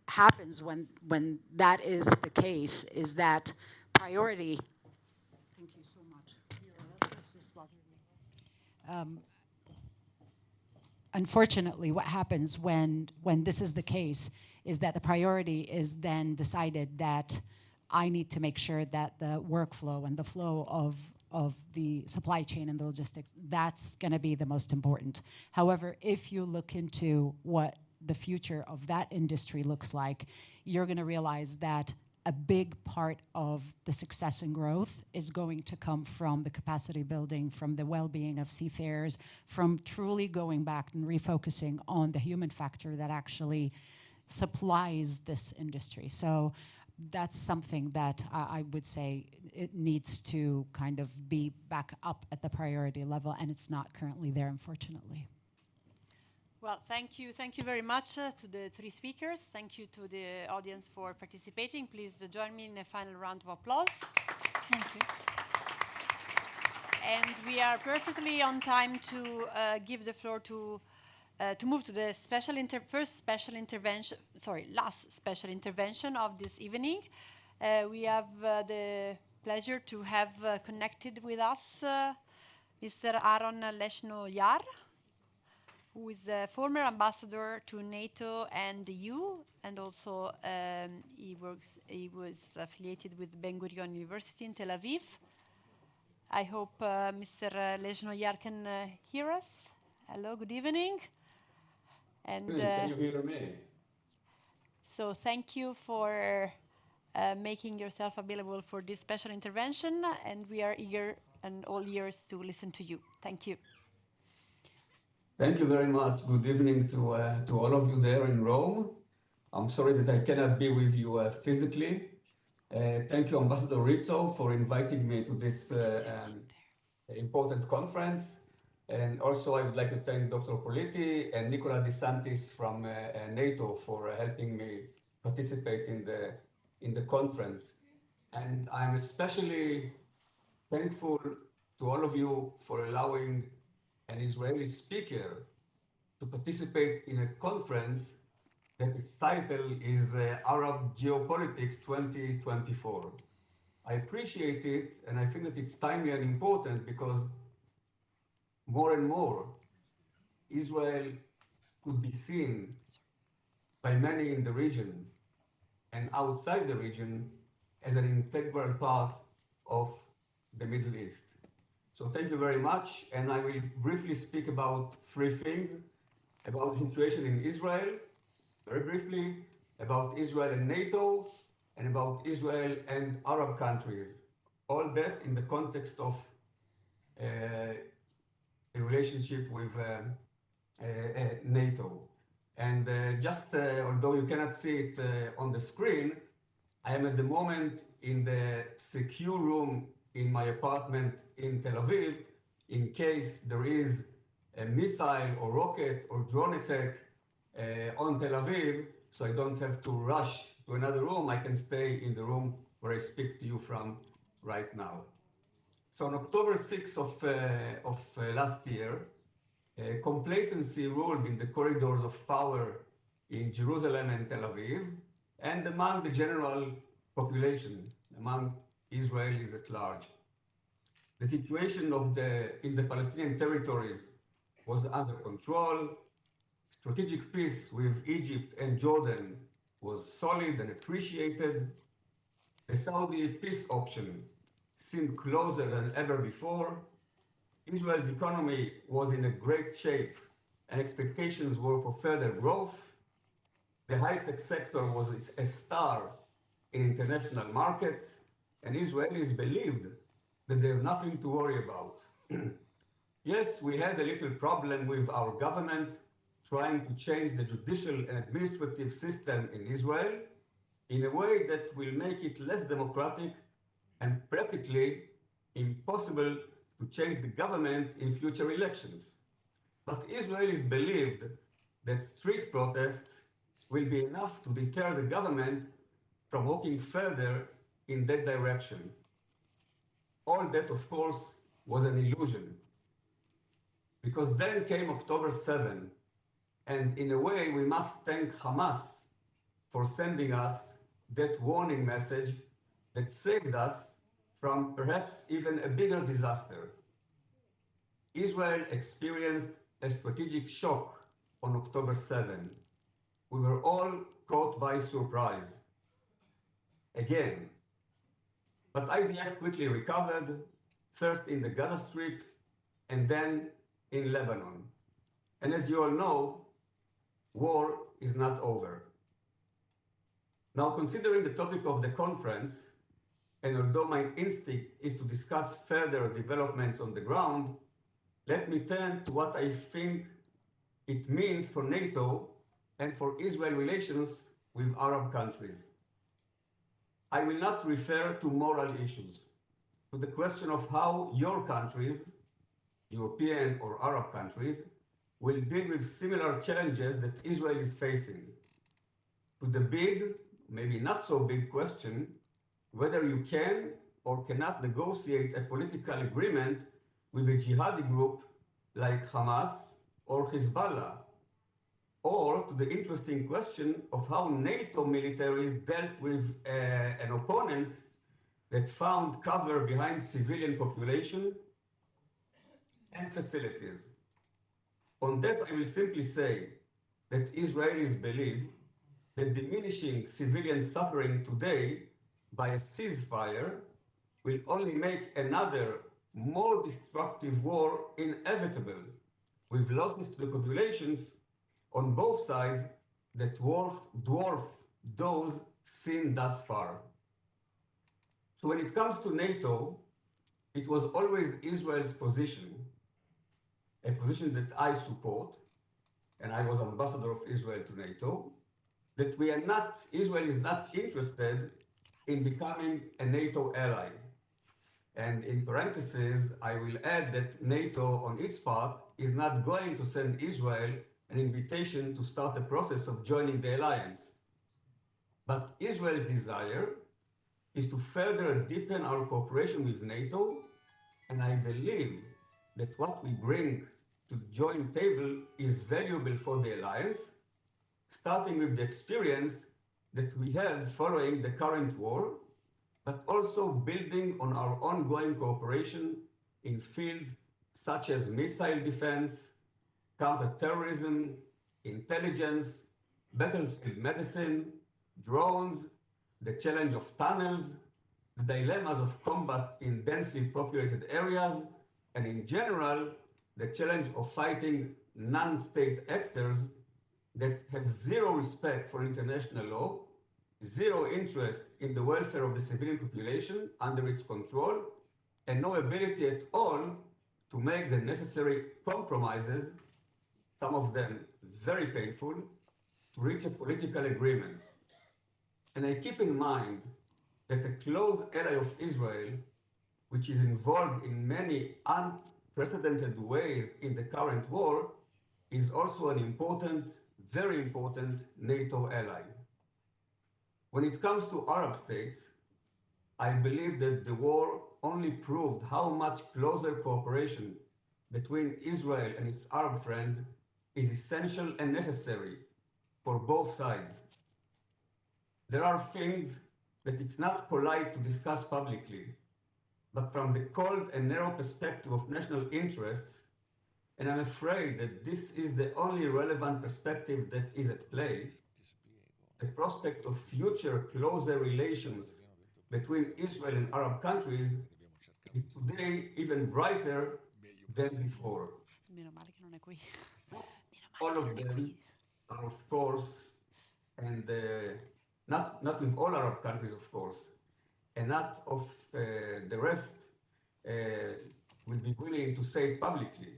happens when that is the case is that priority. Thank you so much. That's just bothering me. Unfortunately, what happens when this is the case is that the priority is then decided that I need to make sure that the workflow and the flow of the supply chain and the logistics, that's going to be the most important. However, if you look into what the future of that industry looks like, you're going to realize that a big part of the success and growth is going to come from the capacity building, from the well-being of seafarers, from truly going back and refocusing on the human factor that actually supplies this industry. So that's something that I would say it needs to kind of be back up at the priority level, and it's not currently there, unfortunately. Well, thank you very much to the three speakers. Thank you to the audience for participating. Please join me in a final round of applause. Thank you. And we are perfectly on time to give the floor to move to the last special intervention of this evening. We have the pleasure to have connected with us Mr. Aaron Leshno-Yar, who is the former ambassador to NATO and the EU, and also he was affiliated with Ben Gurion University in Tel Aviv. I hope Mr. Leshno-Yar can hear us. Hello, good evening. And can you hear me? So thank you for making yourself available for this special intervention, and we are eager and all ears to listen to you. Thank you. Thank you very much. Good evening to all of you there in Rome. I'm sorry that I cannot be with you physically. Thank you, Ambassador Rizzo, for inviting me to this important conference. And also, I would like to thank Dr. Politi and Nicola De Santis from NATO for helping me participate in the conference. And I'm especially thankful to all of you for allowing an Israeli speaker to participate in a conference that its title is Arab Geopolitics 2024. I appreciate it, and I think that it's timely and important because more and more Israel could be seen by many in the region and outside the region as an integral part of the Middle East. So thank you very much, and I will briefly speak about three things: about the situation in Israel, very briefly, about Israel and NATO, and about Israel and Arab countries. All that in the context of a relationship with NATO. And although you cannot see it on the screen, I am at the moment in the secure room in my apartment in Tel Aviv, in case there is a missile or rocket or drone attack on Tel Aviv, so I don't have to rush to another room, I can stay in the room where I speak to you from right now. So on October 6th of last year, complacency ruled in the corridors of power in Jerusalem and Tel Aviv, and among the general population, among Israelis at large. The situation in the Palestinian territories was under control. Strategic peace with Egypt and Jordan was solid and appreciated. The Saudi peace option seemed closer than ever before. Israel's economy was in a great shape and expectations were for further growth. The high-tech sector was a star in international markets, and Israelis believed that they have nothing to worry about. Yes, we had a little problem with our government trying to change the judicial and administrative system in Israel in a way that will make it less democratic and practically impossible to change the government in future elections. But Israelis believed that street protests will be enough to deter the government from walking further in that direction. All that, of course, was an illusion. Because then came October 7, and in a way we must thank Hamas for sending us that warning message that saved us from perhaps even a bigger disaster. Israel experienced a strategic shock on October 7. We were all caught by surprise. Again. But IDF quickly recovered, first in the Gaza Strip and then in Lebanon. And as you all know, war is not over. Now, considering the topic of the conference, and although my instinct is to discuss further developments on the ground, let me turn to what I think it means for NATO and for Israel relations with Arab countries. I will not refer to moral issues, to the question of how your countries, European or Arab countries, will deal with similar challenges that Israel is facing. To the big, maybe not so big question, whether you can or cannot negotiate a political agreement with a jihadi group like Hamas or Hezbollah, or to the interesting question of how NATO militaries dealt with an opponent that found cover behind civilian population and facilities. On that, I will simply say that Israelis believe that diminishing civilian suffering today by a ceasefire will only make another more destructive war inevitable, with losses to the populations on both sides that dwarf those seen thus far. So when it comes to NATO, it was always Israel's position, a position that I support, and I was ambassador of Israel to NATO, that Israel is not interested in becoming a NATO ally. And in parentheses, I will add that NATO, on its part, is not going to send Israel an invitation to start the process of joining the alliance. But Israel's desire is to further deepen our cooperation with NATO, and I believe that what we bring to the joint table is valuable for the alliance, starting with the experience that we have following the current war, but also building on our ongoing cooperation in fields such as missile defense, counterterrorism, intelligence, battlefield medicine, drones, the challenge of tunnels, the dilemmas of combat in densely populated areas, and in general, the challenge of fighting non-state actors that have zero respect for international law, zero interest in the welfare of the civilian population under its control, and no ability at all to make the necessary compromises, some of them very painful, to reach a political agreement. And I keep in mind that a close ally of Israel, which is involved in many unprecedented ways in the current war, is also an important, very important NATO ally. When it comes to Arab states, I believe that the war only proved how much closer cooperation between Israel and its Arab friends is essential and necessary for both sides. There are things that it's not polite to discuss publicly, but from the cold and narrow perspective of national interests, and I'm afraid that this is the only relevant perspective that is at play, the prospect of future closer relations between Israel and Arab countries is today even brighter than before. Meno male che non è qui. All of them are, of course, and not with all Arab countries, of course, and not of the rest will be willing to say it publicly.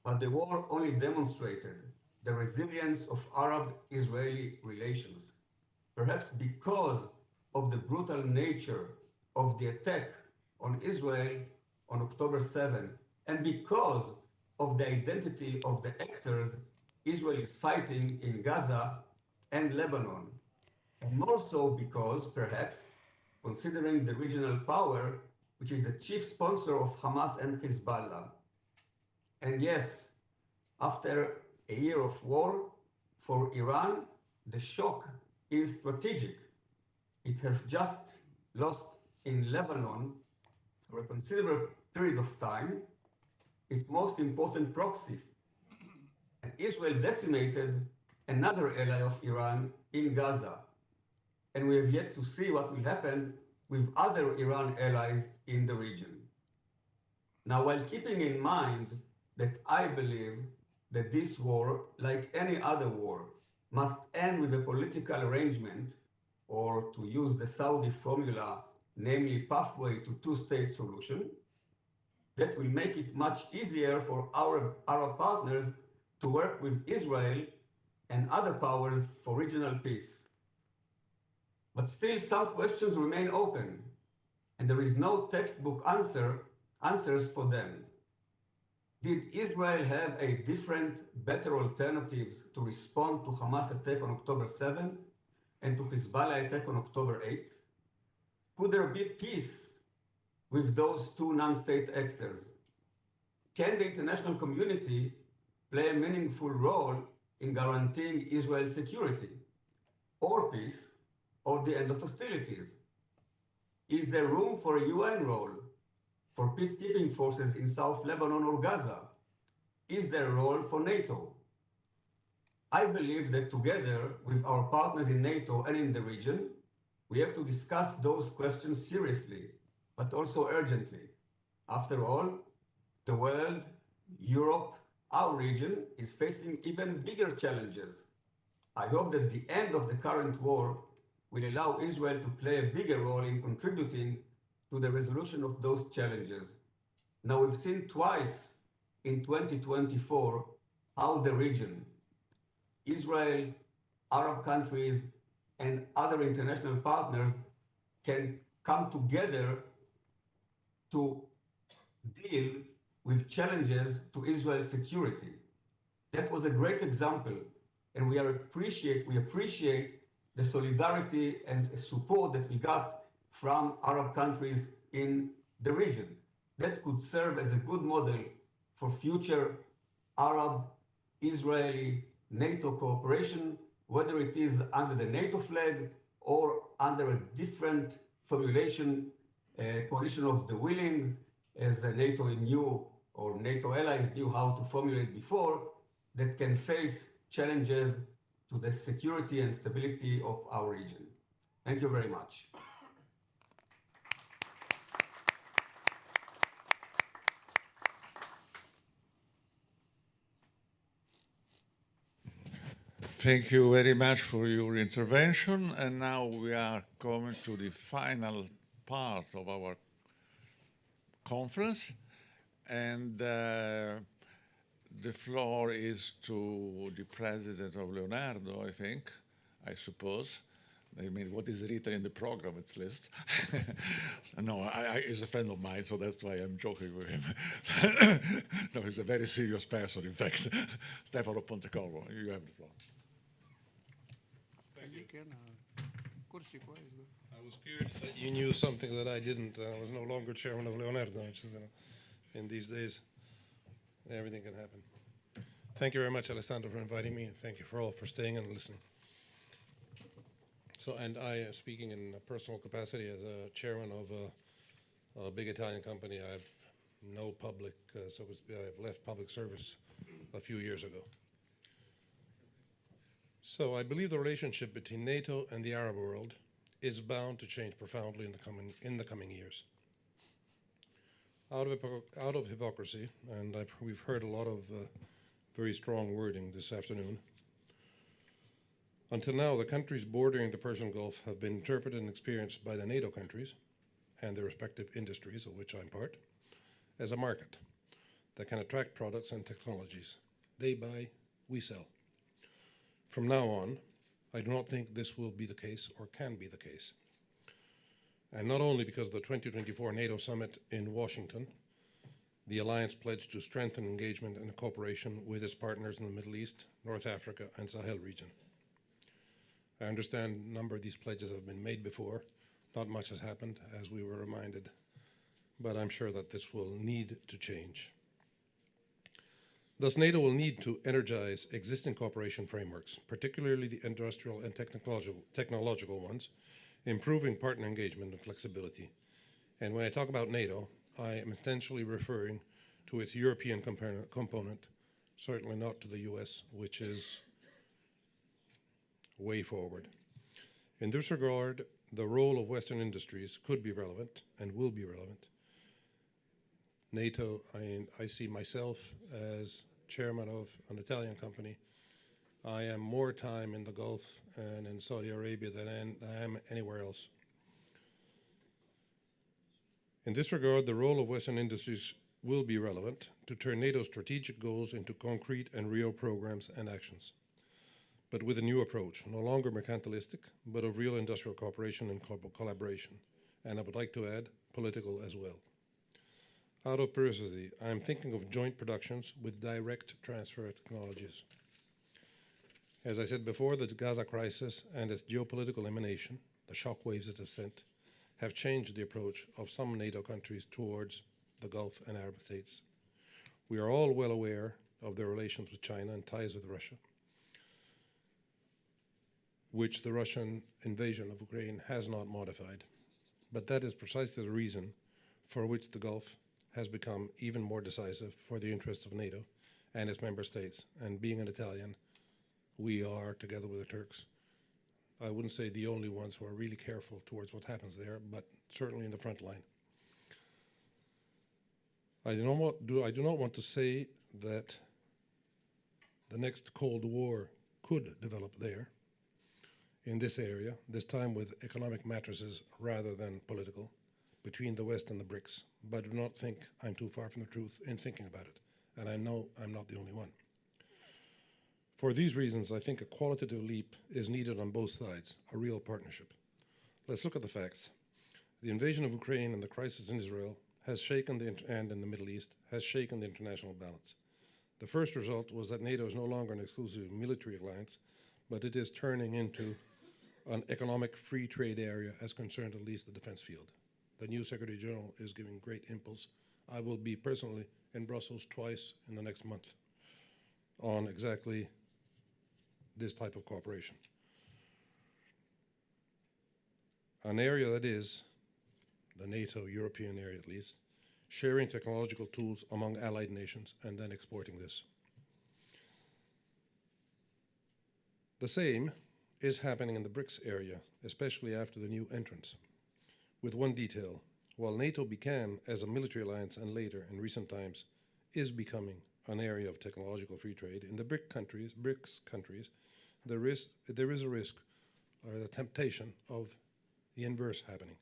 But the war only demonstrated the resilience of Arab-Israeli relations, perhaps because of the brutal nature of the attack on Israel on October 7, and because of the identity of the actors Israel is fighting in Gaza and Lebanon, and more so because, perhaps, considering the regional power, which is the chief sponsor of Hamas and Hezbollah. And yes, after a year of war, for Iran, the shock is strategic. It has just lost in Lebanon for a considerable period of time its most important proxy. And Israel decimated another ally of Iran in Gaza. And we have yet to see what will happen with other Iran allies in the region. Now, while keeping in mind that I believe that this war, like any other war, must end with a political arrangement, or to use the Saudi formula, namely pathway to two-state solution, that will make it much easier for our Arab partners to work with Israel and other powers for regional peace. But still some questions remain open, and there is no textbook answers for them. Did Israel have a different, better alternatives to respond to Hamas attack on October 7 and to Hezbollah attack on October 8? Could there be peace with those two non-state actors? Can the international community play a meaningful role in guaranteeing Israel's security, or peace, or the end of hostilities? Is there room for a UN role for peacekeeping forces in South Lebanon or Gaza? Is there a role for NATO? I believe that together with our partners in NATO and in the region, we have to discuss those questions seriously, but also urgently. After all, the world, Europe, our region is facing even bigger challenges. I hope that the end of the current war will allow Israel to play a bigger role in contributing to the resolution of those challenges. Now, we've seen twice in 2024 how the region, Israel, Arab countries, and other international partners can come together to deal with challenges to Israel's security. That was a great example, and we appreciate the solidarity and support that we got from Arab countries in the region. That could serve as a good model for future Arab-Israeli NATO cooperation, whether it is under the NATO flag or under a different formulation, coalition of the willing, as NATO knew or NATO allies knew how to formulate before, that can face challenges to the security and stability of our region. Thank you very much. Thank you very much for your intervention. And now we are coming to the final part of our conference. And the floor is to the president of Leonardo, I suppose. I mean, what is written in the program, at least. No, he's a friend of mine, so that's why I'm joking with him. No, he's a very serious person, in fact. Stefano Pontecorvo, you have the floor. Thank you. كرسي كويس ده. I was scared that you knew something that I didn't. I was no longer chairman of Leonardo, which is, in these days, everything can happen. Thank you very much, Alessandro, for inviting me, and thank you for all for staying and listening. So, and I am speaking in a personal capacity as a chairman of a big Italian company. I've no public, I've left public service a few years ago. So I believe the relationship between NATO and the Arab world is bound to change profoundly in the coming years. Out of hypocrisy, and we've heard a lot of very strong wording this afternoon. Until now, the countries bordering the Persian Gulf have been interpreted and experienced by the NATO countries and their respective industries, of which I'm part, as a market that can attract products and technologies. They buy, we sell. From now on, I do not think this will be the case or can be the case. And not only because of the 2024 NATO summit in Washington, the alliance pledged to strengthen engagement and cooperation with its partners in the Middle East, North Africa, and Sahel region. I understand a number of these pledges have been made before. Not much has happened, as we were reminded, but I'm sure that this will need to change. Thus, NATO will need to energize existing cooperation frameworks, particularly the industrial and technological ones, improving partner engagement and flexibility. And when I talk about NATO, I am essentially referring to its European component, certainly not to the US, which is way forward. In this regard, the role of Western industries could be relevant and will be relevant. NATO, I see myself as chairman of an Italian company. I am more time in the Gulf and in Saudi Arabia than I am anywhere else. In this regard, the role of Western industries will be relevant to turn NATO's strategic goals into concrete and real programs and actions, but with a new approach, no longer mercantilistic, but of real industrial cooperation and collaboration, and I would like to add, political as well. Out of curiosity, I'm thinking of joint productions with direct transfer technologies. As I said before, the Gaza crisis and its geopolitical emanation, the shockwaves it has sent, have changed the approach of some NATO countries towards the Gulf and Arab states. We are all well aware of their relations with China and ties with Russia, which the Russian invasion of Ukraine has not modified. But that is precisely the reason for which the Gulf has become even more decisive for the interests of NATO and its member states. And being an Italian, we are, together with the Turks, I wouldn't say the only ones who are really careful towards what happens there, but certainly in the front line. I do not want to say that the next Cold War could develop there, in this area, this time with economic mattresses rather than political, between the West and the BRICS, but I do not think I'm too far from the truth in thinking about it, and I know I'm not the only one. For these reasons, I think a qualitative leap is needed on both sides, a real partnership. Let's look at the facts. The invasion of Ukraine and the crisis in Israel has shaken and in the Middle East, has shaken the international balance. The first result was that NATO is no longer an exclusive military alliance, but it is turning into an economic free trade area as concerned at least the defense field. The new Secretary General is giving great impulse. I will be personally in Brussels twice in the next month on exactly this type of cooperation. An area that is, the NATO European area at least, sharing technological tools among allied nations and then exporting this. The same is happening in the BRICS area, especially after the new entrance. With one detail, while NATO began as a military alliance and later, in recent times, is becoming an area of technological free trade, in the BRICS countries, there is a risk or the temptation of the inverse happening.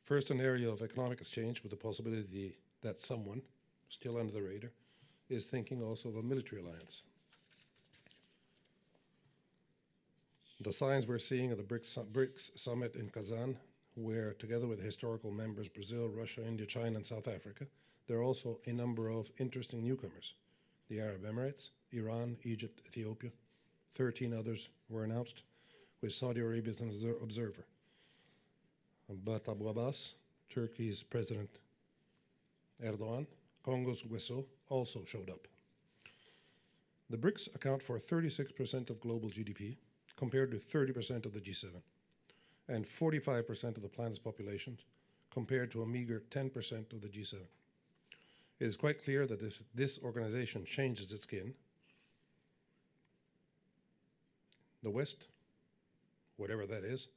First, an area of economic exchange with the possibility that someone, still under the radar, is thinking also of a military alliance. The signs we're seeing at the BRICS summit in Kazan, where together with historical members Brazil, Russia, India, China, and South Africa, there are also a number of interesting newcomers. The Arab Emirates, Iran, Egypt, Ethiopia, 13 others were announced, with Saudi Arabia as an observer. But Abu Abbas, Turkey's President Erdogan, Congo's Guesso also showed up. The BRICS account for 36% of global GDP, compared to 30% of the G7, and 45% of the planet's population, compared to a meager 10% of the G7. It is quite clear that if this organization changes its skin, the West, whatever that is,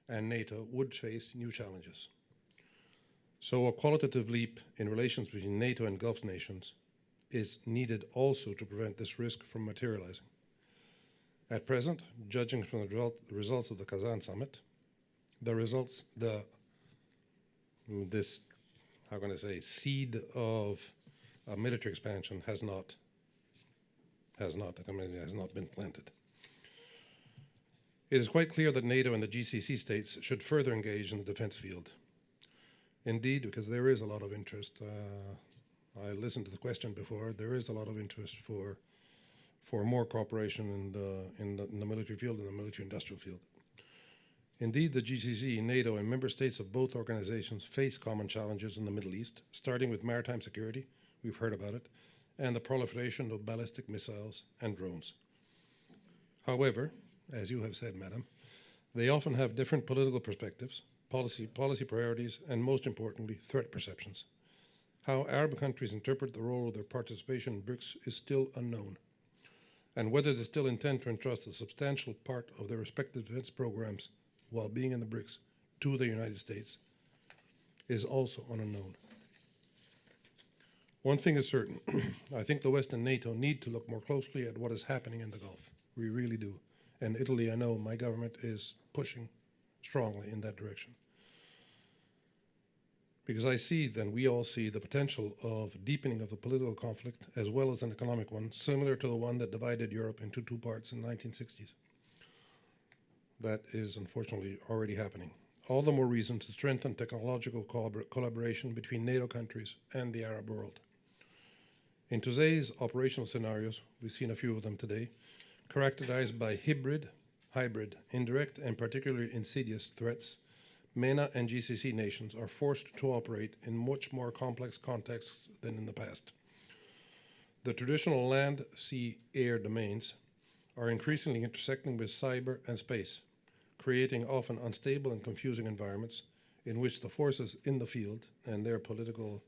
and NATO would face new challenges. So a qualitative leap in relations between NATO and Gulf nations is needed also to prevent this risk from materializing. At present, judging from the results of the Kazan summit, this, how can I say, seed of military expansion has not been planted. It is quite clear that NATO and the GCC states should further engage in the defense field. Indeed, because there is a lot of interest. I listened to the question before. There is a lot of interest for more cooperation in the military field and the military-industrial field. Indeed, the GCC, NATO, and member states of both organizations face common challenges in the Middle East, starting with maritime security, we've heard about it, and the proliferation of ballistic missiles and drones. However, as you have said, Madam, they often have different political perspectives, policy priorities, and most importantly, threat perceptions. How Arab countries interpret the role of their participation in BRICS is still unknown, and whether they still intend to entrust a substantial part of their respective defense programs while being in the BRICS to the United States is also unknown. One thing is certain, I think the West and NATO need to look more closely at what is happening in the Gulf. We really do. And Italy, I know my government is pushing strongly in that direction. Because I see, then we all see, the potential of deepening of the political conflict as well as an economic one, similar to the one that divided Europe into two parts in the 1960s. That is unfortunately already happening. All the more reason to strengthen technological collaboration between NATO countries and the Arab world. In today's operational scenarios, we've seen a few of them today, characterized by hybrid, indirect, and particularly insidious threats, MENA and GCC nations are forced to operate in much more complex contexts than in the past. The traditional land, sea, air domains are increasingly intersecting with cyber and space, creating often unstable and confusing environments in which the forces in the field and their political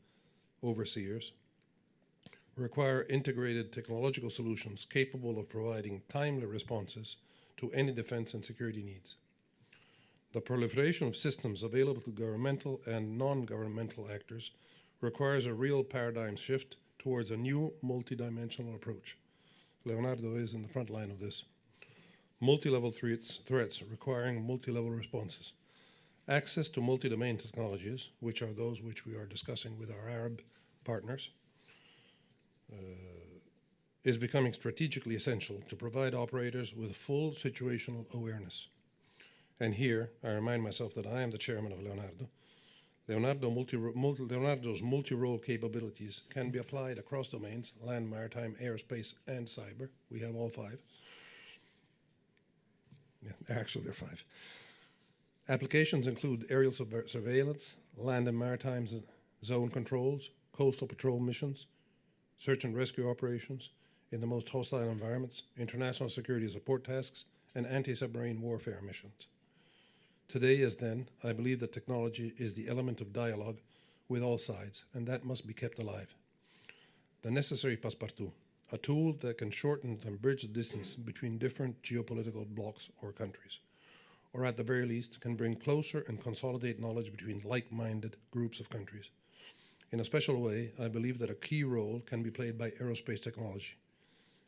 overseers require integrated technological solutions capable of providing timely responses to any defense and security needs. The proliferation of systems available to governmental and non-governmental actors requires a real paradigm shift towards a new multidimensional approach. Leonardo is in the front line of this. Multi-level threats requiring multi-level responses. Access to multi-domain technologies, which are those which we are discussing with our Arab partners, is becoming strategically essential to provide operators with full situational awareness. And here, I remind myself that I am the chairman of Leonardo. Leonardo's multi-role capabilities can be applied across domains: land, maritime, aerospace, and cyber. We have all five. Yeah, actually, there are five. Applications include aerial surveillance, land and maritime zone controls, coastal patrol missions, search and rescue operations in the most hostile environments, international security support tasks, and anti-submarine warfare missions. Today, as then, I believe that technology is the element of dialogue with all sides, and that must be kept alive. The necessary passepartout, a tool that can shorten and bridge the distance between different geopolitical blocs or countries, or at the very least can bring closer and consolidate knowledge between like-minded groups of countries. In a special way, I believe that a key role can be played by aerospace technology.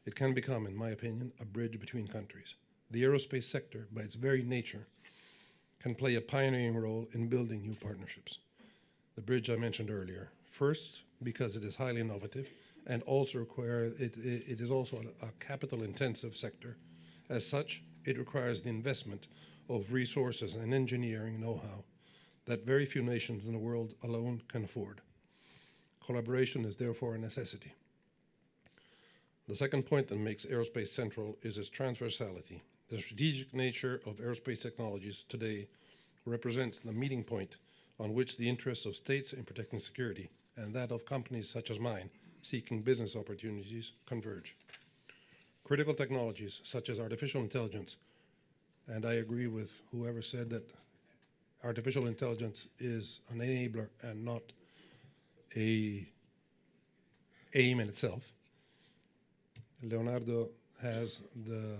It can become, in my opinion, a bridge between countries. The aerospace sector, by its very nature, can play a pioneering role in building new partnerships. The bridge I mentioned earlier. First, because it is highly innovative and also it is also a capital-intensive sector. As such, it requires the investment of resources and engineering know-how that very few nations in the world alone can afford. Collaboration is therefore a necessity. The second point that makes aerospace central is its transversality, The strategic nature of aerospace technologies today represents the meeting point on which the interests of states in protecting security and that of companies such as mine seeking business opportunities converge. Critical technologies such as artificial intelligence, and I agree with whoever said that artificial intelligence is an enabler and not a aim in itself. Leonardo has the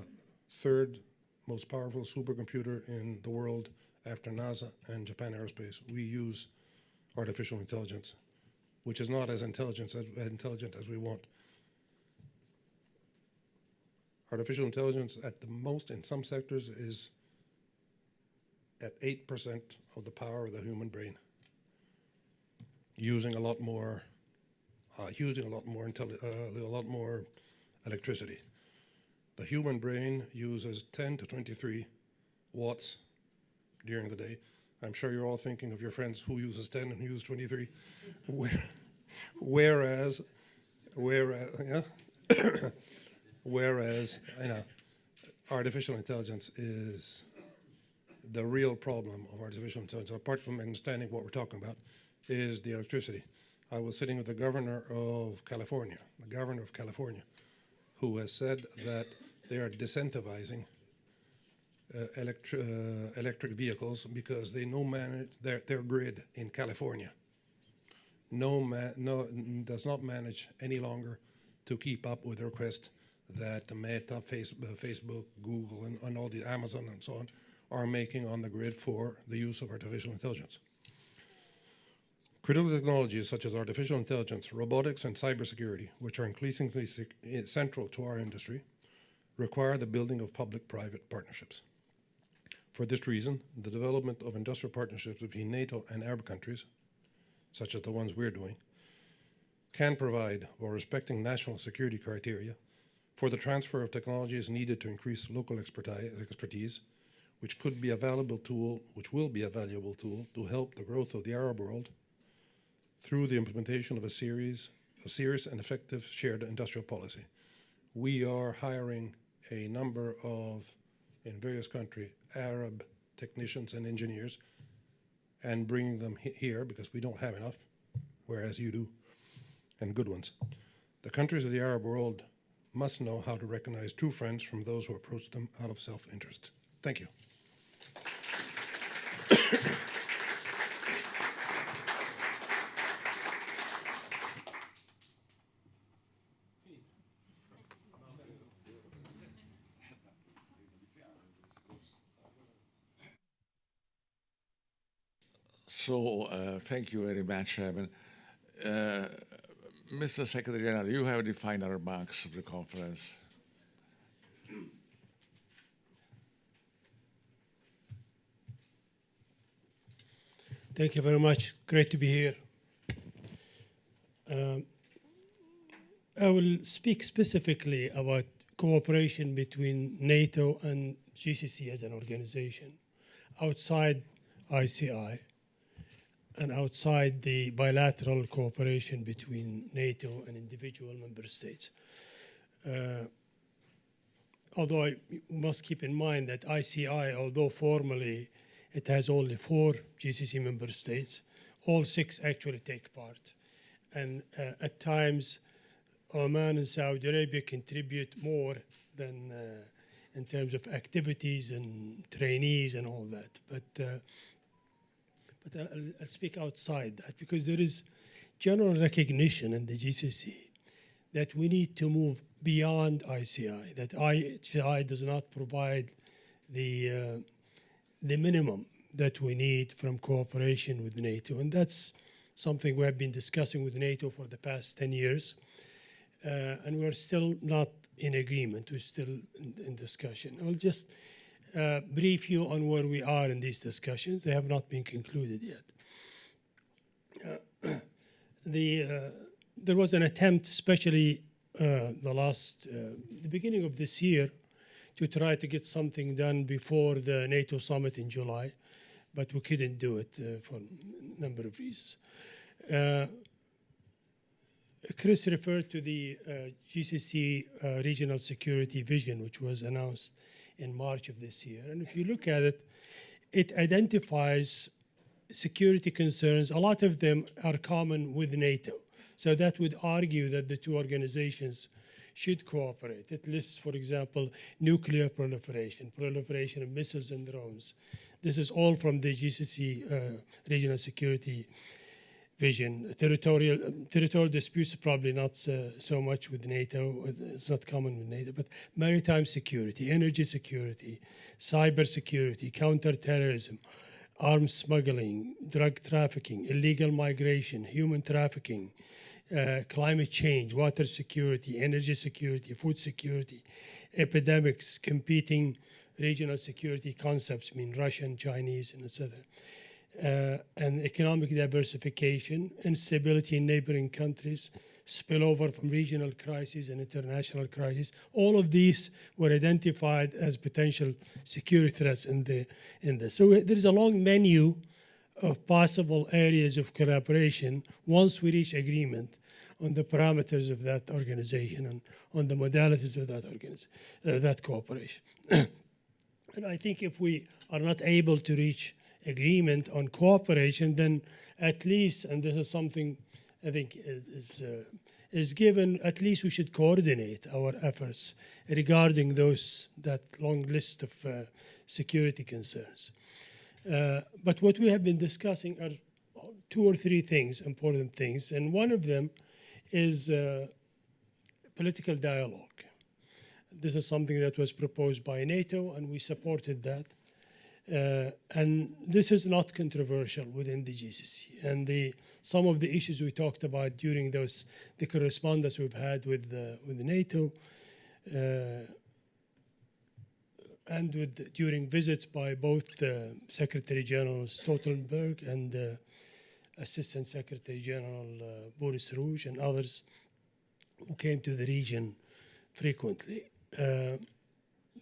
third most powerful supercomputer in the world after NASA and Japan Aerospace. We use artificial intelligence, which is not as intelligent as we want. Artificial intelligence at the most in some sectors is at 8% of the power of the human brain, using a lot more electricity. The human brain uses 10 to 23 watts during the day. I'm sure you're all thinking of your friends who uses 10 and who use 23. Whereas, artificial intelligence is the real problem of artificial intelligence, apart from understanding what we're talking about, is the electricity. I was sitting with the governor of California, who has said that they are disincentivizing electric vehicles because they manage their grid in California. Does not manage any longer to keep up with the request that Meta, Facebook, Google, and all the Amazon and so on are making on the grid for the use of artificial intelligence. Critical technologies such as artificial intelligence, robotics, and cybersecurity, which are increasingly central to our industry, require the building of public-private partnerships. For this reason, the development of industrial partnerships between NATO and Arab countries, such as the ones we're doing, can provide, while respecting national security criteria, for the transfer of technologies needed to increase local expertise, which will be a valuable tool to help the growth of the Arab world through the implementation of a serious and effective shared industrial policy. We are hiring a number of, in various countries, Arab technicians and engineers and bringing them here because we don't have enough, whereas you do, and good ones. The countries of the Arab world must know how to recognize true friends from those who approach them out of self-interest. Thank you. So, thank you very much, Chairman. Mr. Secretary General, you have the final remarks of the conference. Thank you very much. Great to be here. I will speak specifically about cooperation between NATO and GCC as an organization, outside ICI, and outside the bilateral cooperation between NATO and individual member states. Although we must keep in mind that ICI, although formally it has only 4 GCC member states, all 6 actually take part. And at times, Oman and Saudi Arabia contribute more than in terms of activities and trainees and all that. But I'll speak outside that because there is general recognition in the GCC that we need to move beyond ICI, that ICI does not provide the minimum that we need from cooperation with NATO. And that's something we have been discussing with NATO for the past 10 years. And we're still not in agreement. We're still in discussion. I'll just brief you on where we are in these discussions. They have not been concluded yet. There was an attempt, especially the beginning of this year, to try to get something done before the NATO summit in July, but we couldn't do it for a number of reasons. Chris referred to the GCC regional security vision, which was announced in March of this year. And if you look at it, it identifies security concerns. A lot of them are common with NATO. So that would argue that the two organizations should cooperate. It lists, for example, nuclear proliferation, proliferation of missiles and drones. This is all from the GCC regional security vision. Territorial disputes, probably not so much with NATO. It's not common with NATO, but maritime security, energy security, cyber security, counterterrorism, arms smuggling, drug trafficking, illegal migration, human trafficking, climate change, water security, energy security, food security, epidemics, competing regional security concepts, Russian, Chinese, and etc. And economic diversification, instability in neighboring countries, spillover from regional crises and international crises. All of these were identified as potential security threats in this. So there is a long menu of possible areas of collaboration once we reach agreement on the parameters of that organization and on the modalities of that cooperation. And I think if we are not able to reach agreement on cooperation, then at least, and this is something I think is given, at least we should coordinate our efforts regarding that long list of security concerns. But what we have been discussing are 2 or 3 things, important things, and one of them is political dialogue. This is something that was proposed by NATO, and we supported that. And this is not controversial within the GCC. And some of the issues we talked about during the correspondence we've had with NATO and during visits by both Secretary General Stoltenberg and Assistant Secretary General Boris Rouge and others who came to the region frequently.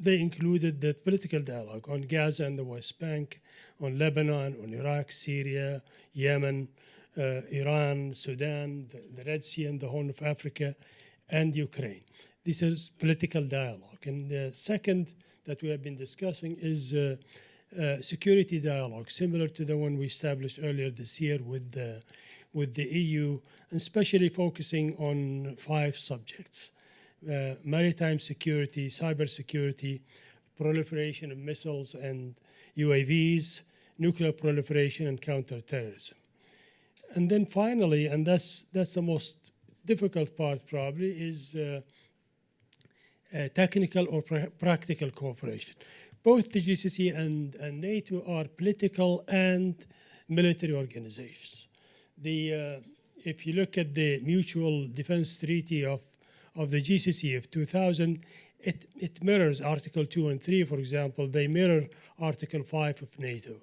They included the political dialogue on Gaza and the West Bank, on Lebanon, on Iraq, Syria, Yemen, Iran, Sudan, the Red Sea and the Horn of Africa, and Ukraine. This is political dialogue. And the second that we have been discussing is security dialogue, similar to the one we established earlier this year with the EU, and especially focusing on 5 subjects. Maritime security, cyber security, proliferation of missiles and UAVs, nuclear proliferation, and counterterrorism. And then finally, and that's the most difficult part probably, is technical or practical cooperation. Both the GCC and NATO are political and military organizations. If you look at the Mutual Defense Treaty of the GCC of 2000, it mirrors Article 2 and 3, for example. They mirror Article 5 of NATO.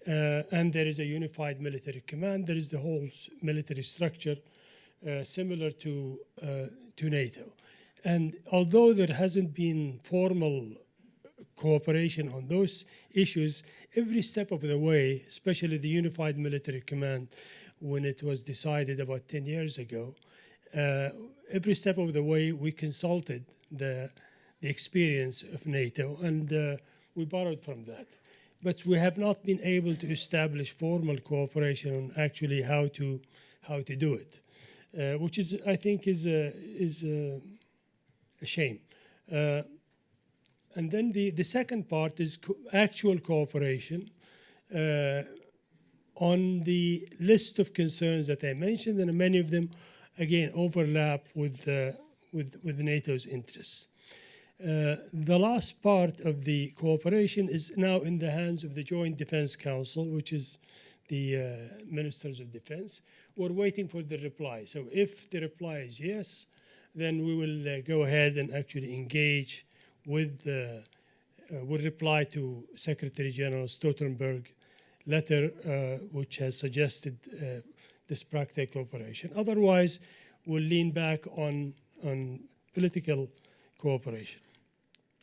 And there is a unified military command. There is the whole military structure similar to NATO. And although there hasn't been formal cooperation on those issues, every step of the way, especially the unified military command, when it was decided about 10 years ago, every step of the way we consulted the experience of NATO, and we borrowed from that. But we have not been able to establish formal cooperation on actually how to do it, which is, I think, is a shame. And then the second part is actual cooperation on the list of concerns that I mentioned, and many of them, again, overlap with NATO's interests. The last part of the cooperation is now in the hands of the Joint Defense Council, which is the Ministers of Defense. We're waiting for the reply. So if the reply is yes, then we will go ahead and actually engage with we'll reply to Secretary General Stoltenberg letter, which has suggested this practical cooperation. Otherwise, we'll lean back on political cooperation,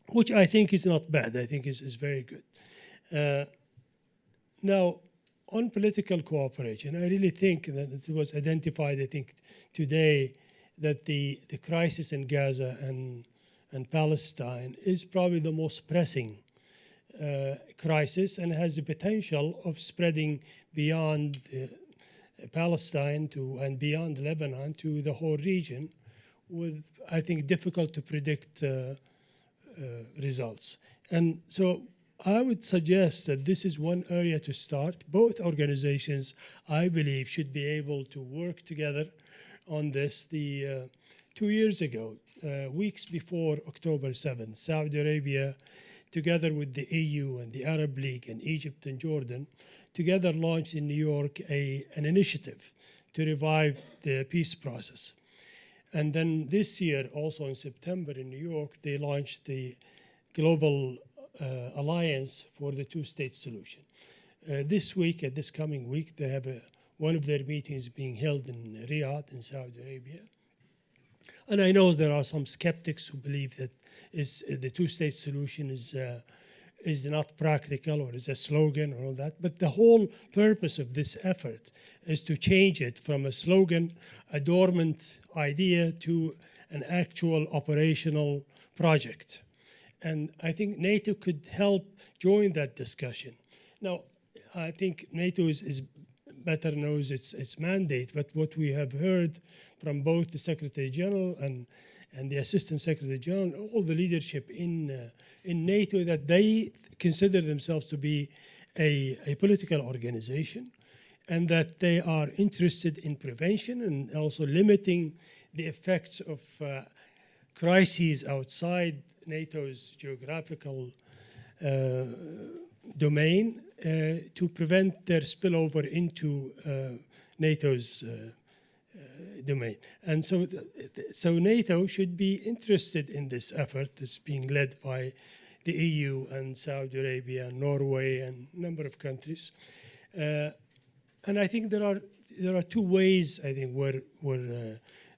which I think is not bad. I think is very good. Now, on political cooperation, I really think that it was identified, I think, today that the crisis in Gaza and and Palestine is probably the most pressing crisis, and has the potential of spreading beyond Palestine and beyond Lebanon to the whole region, with, I think, difficult to predict results. And so I would suggest that this is one area to start. Both organizations, I believe, should be able to work together on this. 2 years ago, weeks before October 7th, Saudi Arabia, together with the EU and the Arab League and Egypt and Jordan, together launched in New York an initiative to revive the peace process. And then this year, also in September in New York, they launched the Global Alliance for the Two-State Solution. This coming week, they have one of their meetings being held in Riyadh in Saudi Arabia. And I know there are some skeptics who believe that the two-state solution is not practical or is a slogan or all that. But the whole purpose of this effort is to change it from a slogan, a dormant idea, to an actual operational project. And I think NATO could help join that discussion. Now, I think NATO is better knows its mandate, but what we have heard from both the Secretary General and the Assistant Secretary General, all the leadership in NATO, that they consider themselves to be a political organization, and that they are interested in prevention and also limiting the effects of crises outside NATO's geographical domain to prevent their spillover into NATO's domain. And so NATO should be interested in this effort that's being led by the EU and Saudi Arabia, and Norway, and a number of countries. And I think there are two ways, I think, where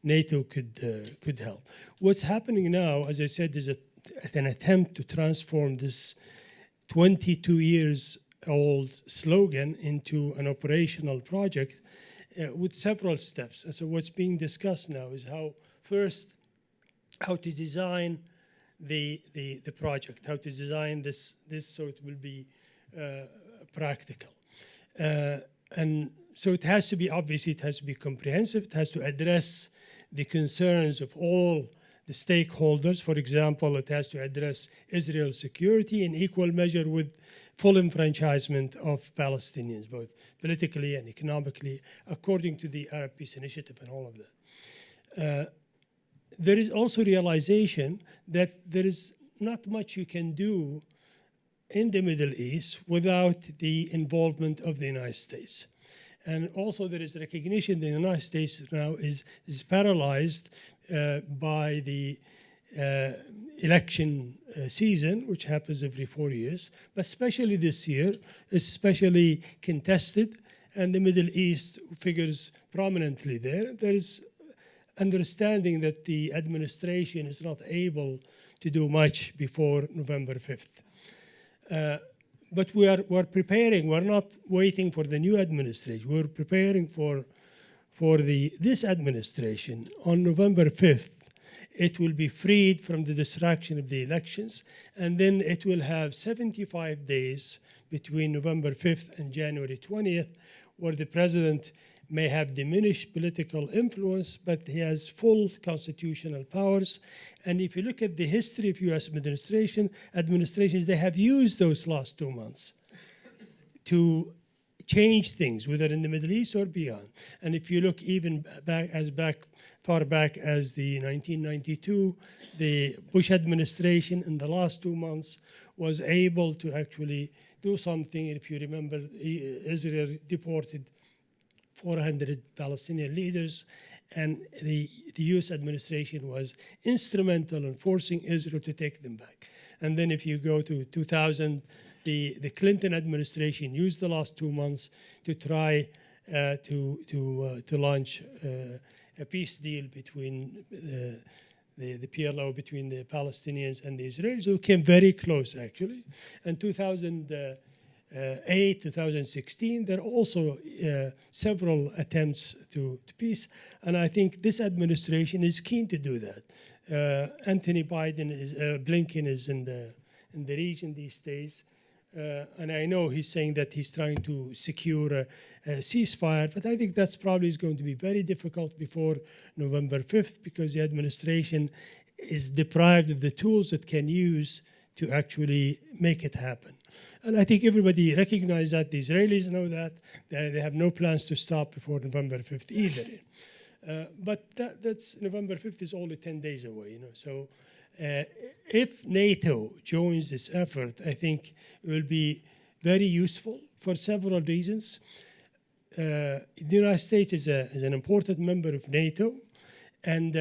NATO could help. What's happening now, as I said, is an attempt to transform this 22 years old slogan into an operational project with several steps. And so what's being discussed now is how to design the project, how to design this so it will be practical. And so it has to be, obviously, it has to be comprehensive. It has to address the concerns of all the stakeholders. For example, it has to address Israel's security in equal measure with full enfranchisement of Palestinians, both politically and economically, according to the Arab Peace Initiative and all of that. There is also realization that there is not much you can do in the Middle East without the involvement of the United States. And also there is recognition that the United States now is paralyzed by the election season, which happens every 4 years, but especially this year, especially contested, and the Middle East figures prominently there. There is understanding that the administration is not able to do much before November 5th. But we're preparing. We're not waiting for the new administration. We're preparing for this administration. On November 5th, it will be freed from the distraction of the elections, and then it will have 75 days between November 5th and January 20th, where the president may have diminished political influence, but he has full constitutional powers. And if you look at the history of U.S. administrations, they have used those last 2 months to change things, whether in the Middle East or beyond. And if you look even far back as the 1992, the Bush administration in the last 2 months was able to actually do something. If you remember, Israel deported 400 Palestinian leaders, and the U.S. administration was instrumental in forcing Israel to take them back. And then if you go to 2000, the Clinton administration used the last 2 months to try to launch a peace deal between the PLO, between the Palestinians and the Israelis, who came very close, actually. And 2008, 2016, there are also several attempts to peace. And I think this administration is keen to do that. Anthony Blinken is in the region these days. And I know he's saying that he's trying to secure a ceasefire, but I think that's probably is going to be very difficult before November 5th because the administration is deprived of the tools it can use to actually make it happen. And I think everybody recognizes that. The Israelis know that. They have no plans to stop before November 5th either. But that's November 5th is only 10 days away, you know. So if NATO joins this effort, I think it will be very useful for several reasons. The United States is an important member of NATO, and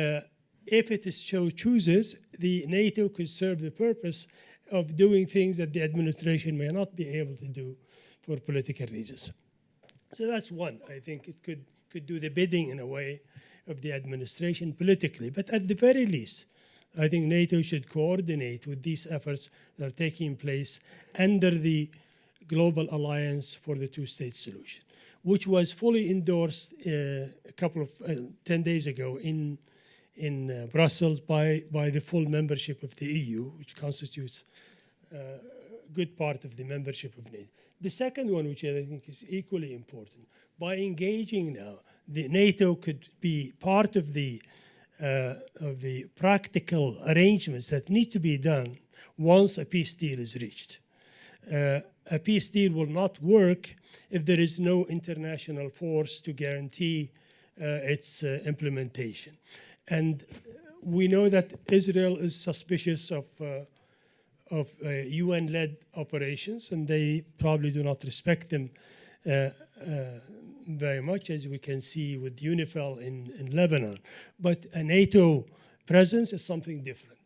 if it is so chooses, the NATO could serve the purpose of doing things that the administration may not be able to do for political reasons. So that's one. I think it could do the bidding in a way of the administration politically. But at the very least, I think NATO should coordinate with these efforts that are taking place under the Global Alliance for the Two-State Solution, which was fully endorsed a couple of 10 days ago in Brussels by the full membership of the EU, which constitutes a good part of the membership of NATO. The second one, which I think is equally important, by engaging now, the NATO could be part of the practical arrangements that need to be done once a peace deal is reached. A peace deal will not work if there is no international force to guarantee its implementation. And we know that Israel is suspicious of UN-led operations, and they probably do not respect them very much, as we can see with UNIFIL in Lebanon. But a NATO presence is something different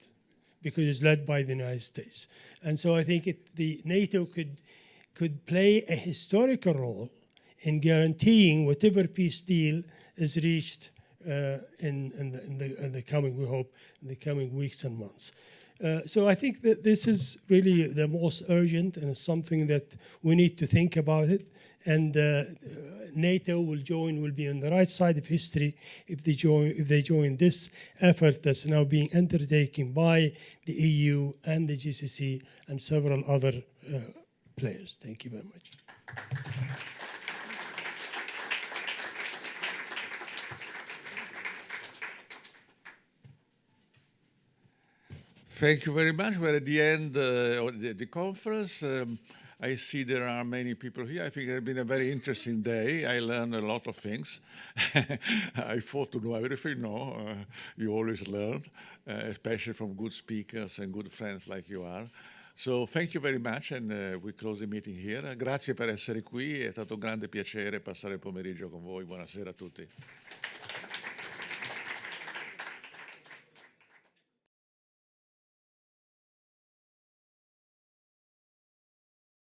because it's led by the United States. And so I think the NATO could play a historical role in guaranteeing whatever peace deal is reached in the coming, we hope, in the coming weeks and months. So I think that this is really the most urgent, and it's something that we need to think about it. And NATO will be on the right side of history if they join this effort that's now being undertaken by the EU and the GCC and several other players. Thank you very much. Thank you very much. We're at the end of the conference. I see there are many people here. I think it's been a very interesting day. I learned a lot of things. I thought to know everything. No, you always learn, especially from good speakers and good friends like you are. So thank you very much, and we close the meeting here. Grazie per essere qui, è stato un grande piacere passare il pomeriggio con voi. Buonasera a tutti.